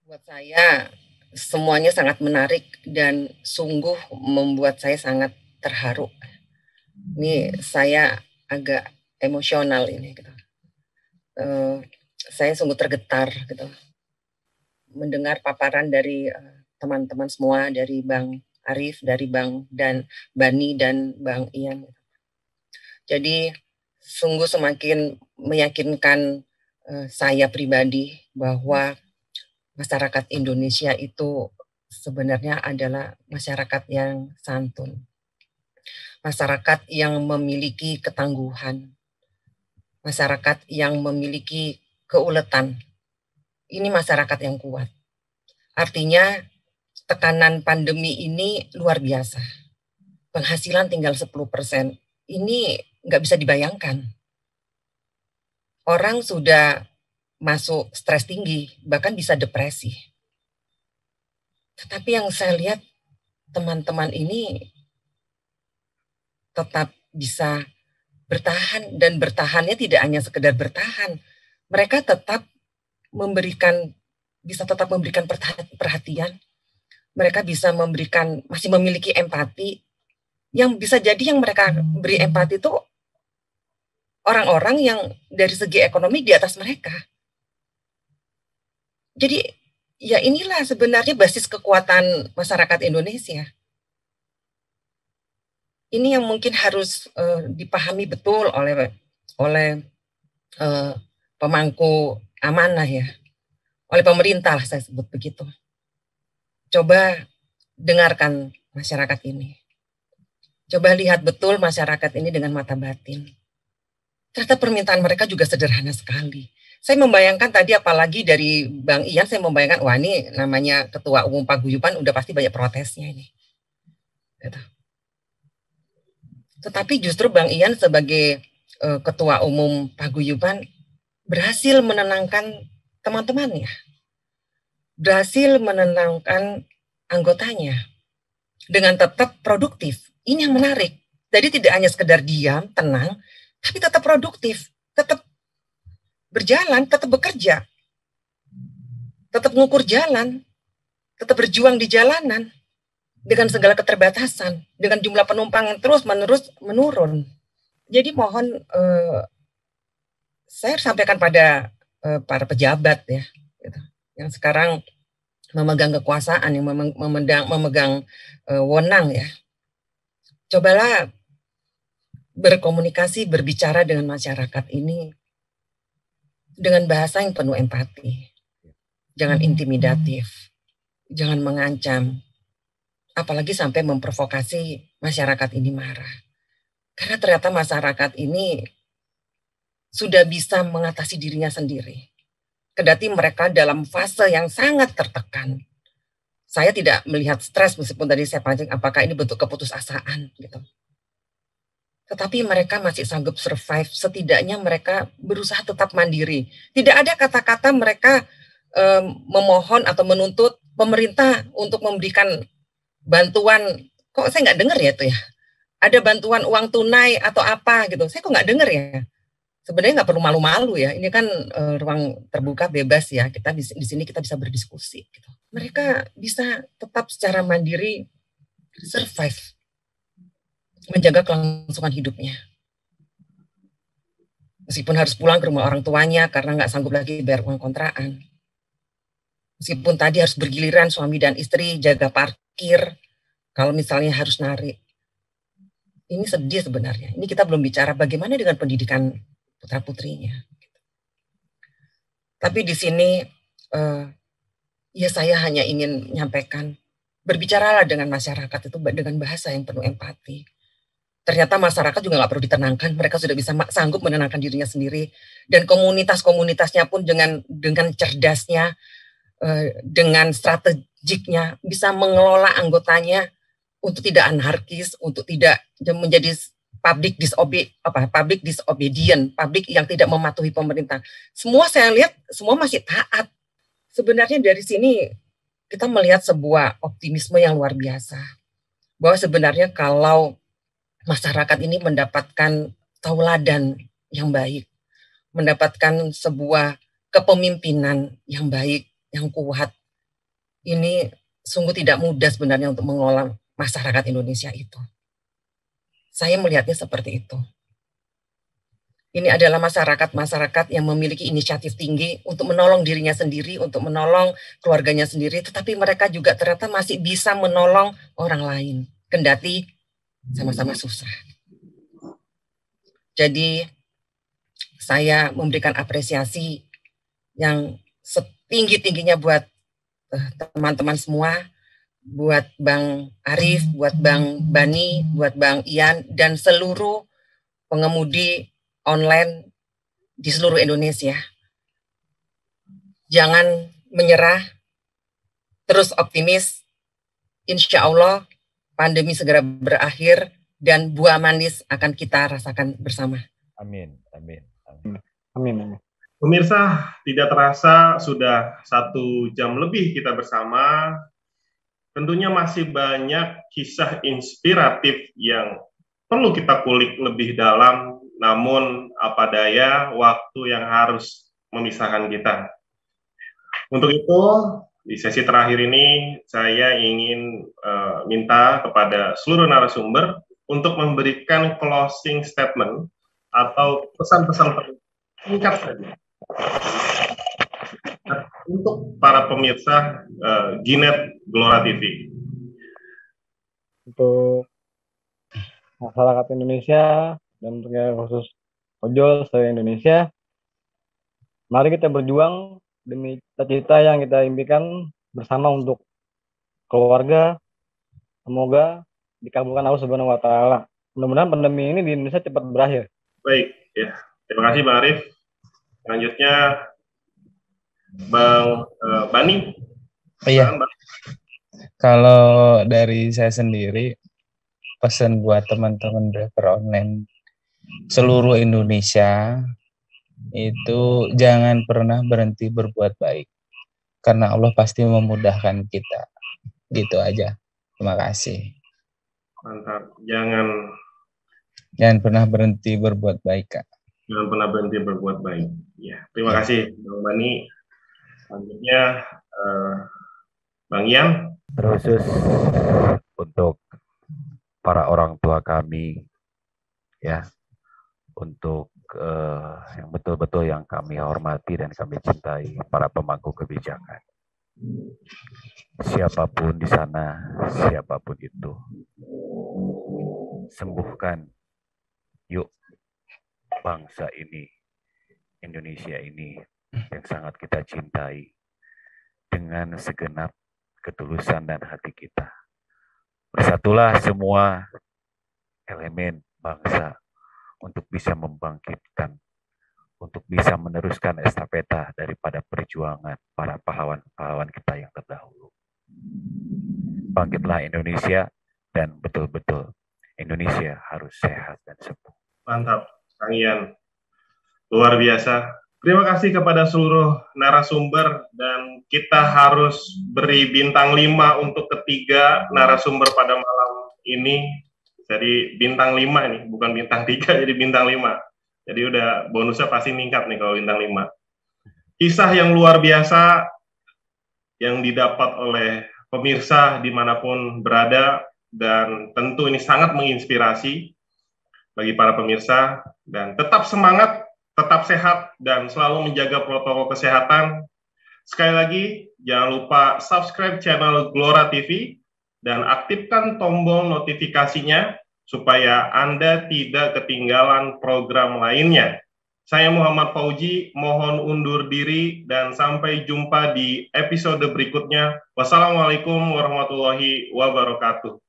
Buat saya semuanya sangat menarik dan sungguh membuat saya sangat terharu. Ini saya agak emosional ini gitu. Saya sungguh tergetar gitu mendengar paparan dari teman-teman semua, dari Bang Arif, dari Bang dan Bani dan Bang Ian. Jadi sungguh semakin meyakinkan saya pribadi bahwa masyarakat Indonesia itu sebenarnya adalah masyarakat yang santun. Masyarakat yang memiliki ketangguhan, masyarakat yang memiliki keuletan. Ini masyarakat yang kuat. Artinya tekanan pandemi ini luar biasa. Penghasilan tinggal 10%. Ini nggak bisa dibayangkan. Orang sudah masuk stres tinggi, bahkan bisa depresi. Tetapi yang saya lihat teman-teman ini tetap bisa bertahan, dan bertahannya tidak hanya sekedar bertahan. Mereka tetap bisa memberikan perhatian. Mereka bisa masih memiliki empati. Yang bisa jadi yang mereka beri empati itu orang-orang yang dari segi ekonomi di atas mereka. Jadi ya inilah sebenarnya basis kekuatan masyarakat Indonesia. Ini yang mungkin harus dipahami betul oleh pemangku amanah ya, oleh pemerintah saya sebut begitu. Coba dengarkan masyarakat ini. Coba lihat betul masyarakat ini dengan mata batin. ternyata permintaan mereka juga sederhana sekali. Saya membayangkan tadi, apalagi dari Bang Ian, saya membayangkan, wah ini namanya Ketua Umum Paguyuban udah pasti banyak protesnya ini. Gitu. Tetapi justru Bang Ian sebagai Ketua Umum Paguyuban berhasil menenangkan teman-temannya, berhasil menenangkan anggotanya dengan tetap produktif. Ini yang menarik. Jadi tidak hanya sekedar diam, tenang, tapi tetap produktif, tetap berjalan, tetap bekerja, tetap mengukur jalan, tetap berjuang di jalanan dengan segala keterbatasan, dengan jumlah penumpang yang terus-menerus menurun. Jadi mohon saya sampaikan pada para pejabat ya, gitu, yang sekarang memegang kekuasaan, yang memegang wewenang ya. Cobalah berkomunikasi, berbicara dengan masyarakat ini dengan bahasa yang penuh empati. Jangan intimidatif, jangan mengancam, apalagi sampai memprovokasi masyarakat ini marah. Karena ternyata masyarakat ini sudah bisa mengatasi dirinya sendiri. Kendati mereka dalam fase yang sangat tertekan. Saya tidak melihat stres, meskipun tadi saya pancing apakah ini bentuk keputusasaan gitu. Tetapi mereka masih sanggup survive, setidaknya mereka berusaha tetap mandiri. Tidak ada kata-kata mereka memohon atau menuntut pemerintah untuk memberikan bantuan. Kok saya nggak dengar ya itu ya? Ada bantuan uang tunai atau apa gitu. Saya kok nggak dengar ya? Sebenarnya nggak perlu malu-malu ya. Ini kan ruang terbuka bebas ya. Kita di sini kita bisa berdiskusi. Gitu. Mereka bisa tetap secara mandiri survive, menjaga kelangsungan hidupnya. Meskipun harus pulang ke rumah orang tuanya karena nggak sanggup lagi bayar uang kontrakan. Meskipun tadi harus bergiliran suami dan istri jaga parkir, kalau misalnya harus narik. Ini sedih sebenarnya. Ini kita belum bicara bagaimana dengan pendidikan putra-putrinya. Tapi di sini ya saya hanya ingin menyampaikan, berbicaralah dengan masyarakat itu dengan bahasa yang penuh empati. Ternyata masyarakat juga nggak perlu ditenangkan, mereka sudah bisa sanggup menenangkan dirinya sendiri, dan komunitas-komunitasnya pun dengan cerdasnya, dengan strategiknya bisa mengelola anggotanya untuk tidak anarkis, untuk tidak menjadi public disobedient, publik yang tidak mematuhi pemerintah. Semua saya lihat semua masih taat. Sebenarnya dari sini kita melihat sebuah optimisme yang luar biasa, bahwa sebenarnya kalau masyarakat ini mendapatkan tauladan yang baik, mendapatkan sebuah kepemimpinan yang baik, yang kuat, ini sungguh tidak mudah sebenarnya untuk mengelola masyarakat Indonesia itu. Saya melihatnya seperti itu. Ini adalah masyarakat yang memiliki inisiatif tinggi untuk menolong dirinya sendiri, untuk menolong keluarganya sendiri, tetapi mereka juga ternyata masih bisa menolong orang lain, kendati sama-sama susah. Jadi saya memberikan apresiasi yang setinggi-tingginya buat teman-teman semua, buat Bang Arif, buat Bang Bani, buat Bang Ian, dan seluruh pengemudi online di seluruh Indonesia. Jangan menyerah, terus optimis. Insya Allah pandemi segera berakhir dan buah manis akan kita rasakan bersama. Amin, amin, amin. Amin. Pemirsa, tidak terasa sudah 1 jam lebih kita bersama. Tentunya masih banyak kisah inspiratif yang perlu kita kulik lebih dalam, namun apa daya waktu yang harus memisahkan kita. Untuk itu, di sesi terakhir ini, saya ingin minta kepada seluruh narasumber untuk memberikan closing statement atau pesan-pesan singkat saja untuk para pemirsa Ginet Gelora TV. Untuk masyarakat Indonesia dan tentunya khusus ojol se-Indonesia, mari kita berjuang demi cita-cita yang kita impikan bersama untuk keluarga. Semoga dikabulkan Allah Subhanahu wa taala. Mudah-mudahan pandemi ini di Indonesia cepat berakhir. Baik, ya. Terima kasih Bang Arif. Selanjutnya Bang Bani. Iya. Silakan, Bang. Kalau dari saya sendiri, pesan buat teman-teman driver online seluruh Indonesia itu jangan pernah berhenti berbuat baik, karena Allah pasti memudahkan kita. Gitu aja. Terima kasih. Mantap. Jangan pernah berhenti berbuat baik, Kak. Jangan pernah berhenti berbuat baik. Ya, terima kasih Bang Bani. Selanjutnya Bang Ian. Terkhusus untuk para orang tua kami, ya, untuk yang betul-betul yang kami hormati dan kami cintai, para pemangku kebijakan. Siapapun di sana, siapapun itu, sembuhkan yuk bangsa ini, Indonesia ini yang sangat kita cintai dengan segenap ketulusan dan hati kita. Bersatulah semua elemen bangsa untuk bisa membangkitkan, untuk bisa meneruskan estafeta daripada perjuangan para pahlawan-pahlawan kita yang terdahulu. Bangkitlah Indonesia, dan betul-betul Indonesia harus sehat dan sembuh. Mantap, Kang Ian. Luar biasa. Terima kasih kepada seluruh narasumber, dan kita harus beri bintang 5 untuk ketiga narasumber pada malam ini. Jadi bintang 5 ini, bukan bintang 3, jadi bintang 5. Jadi udah bonusnya pasti meningkat nih kalau bintang 5. Kisah yang luar biasa yang didapat oleh pemirsa dimanapun berada, dan tentu ini sangat menginspirasi bagi para pemirsa. Dan tetap semangat, tetap sehat, dan selalu menjaga protokol kesehatan. Sekali lagi, jangan lupa subscribe channel Glora TV dan aktifkan tombol notifikasinya supaya Anda tidak ketinggalan program lainnya. Saya Muhammad Fauji, mohon undur diri dan sampai jumpa di episode berikutnya. Wassalamualaikum warahmatullahi wabarakatuh.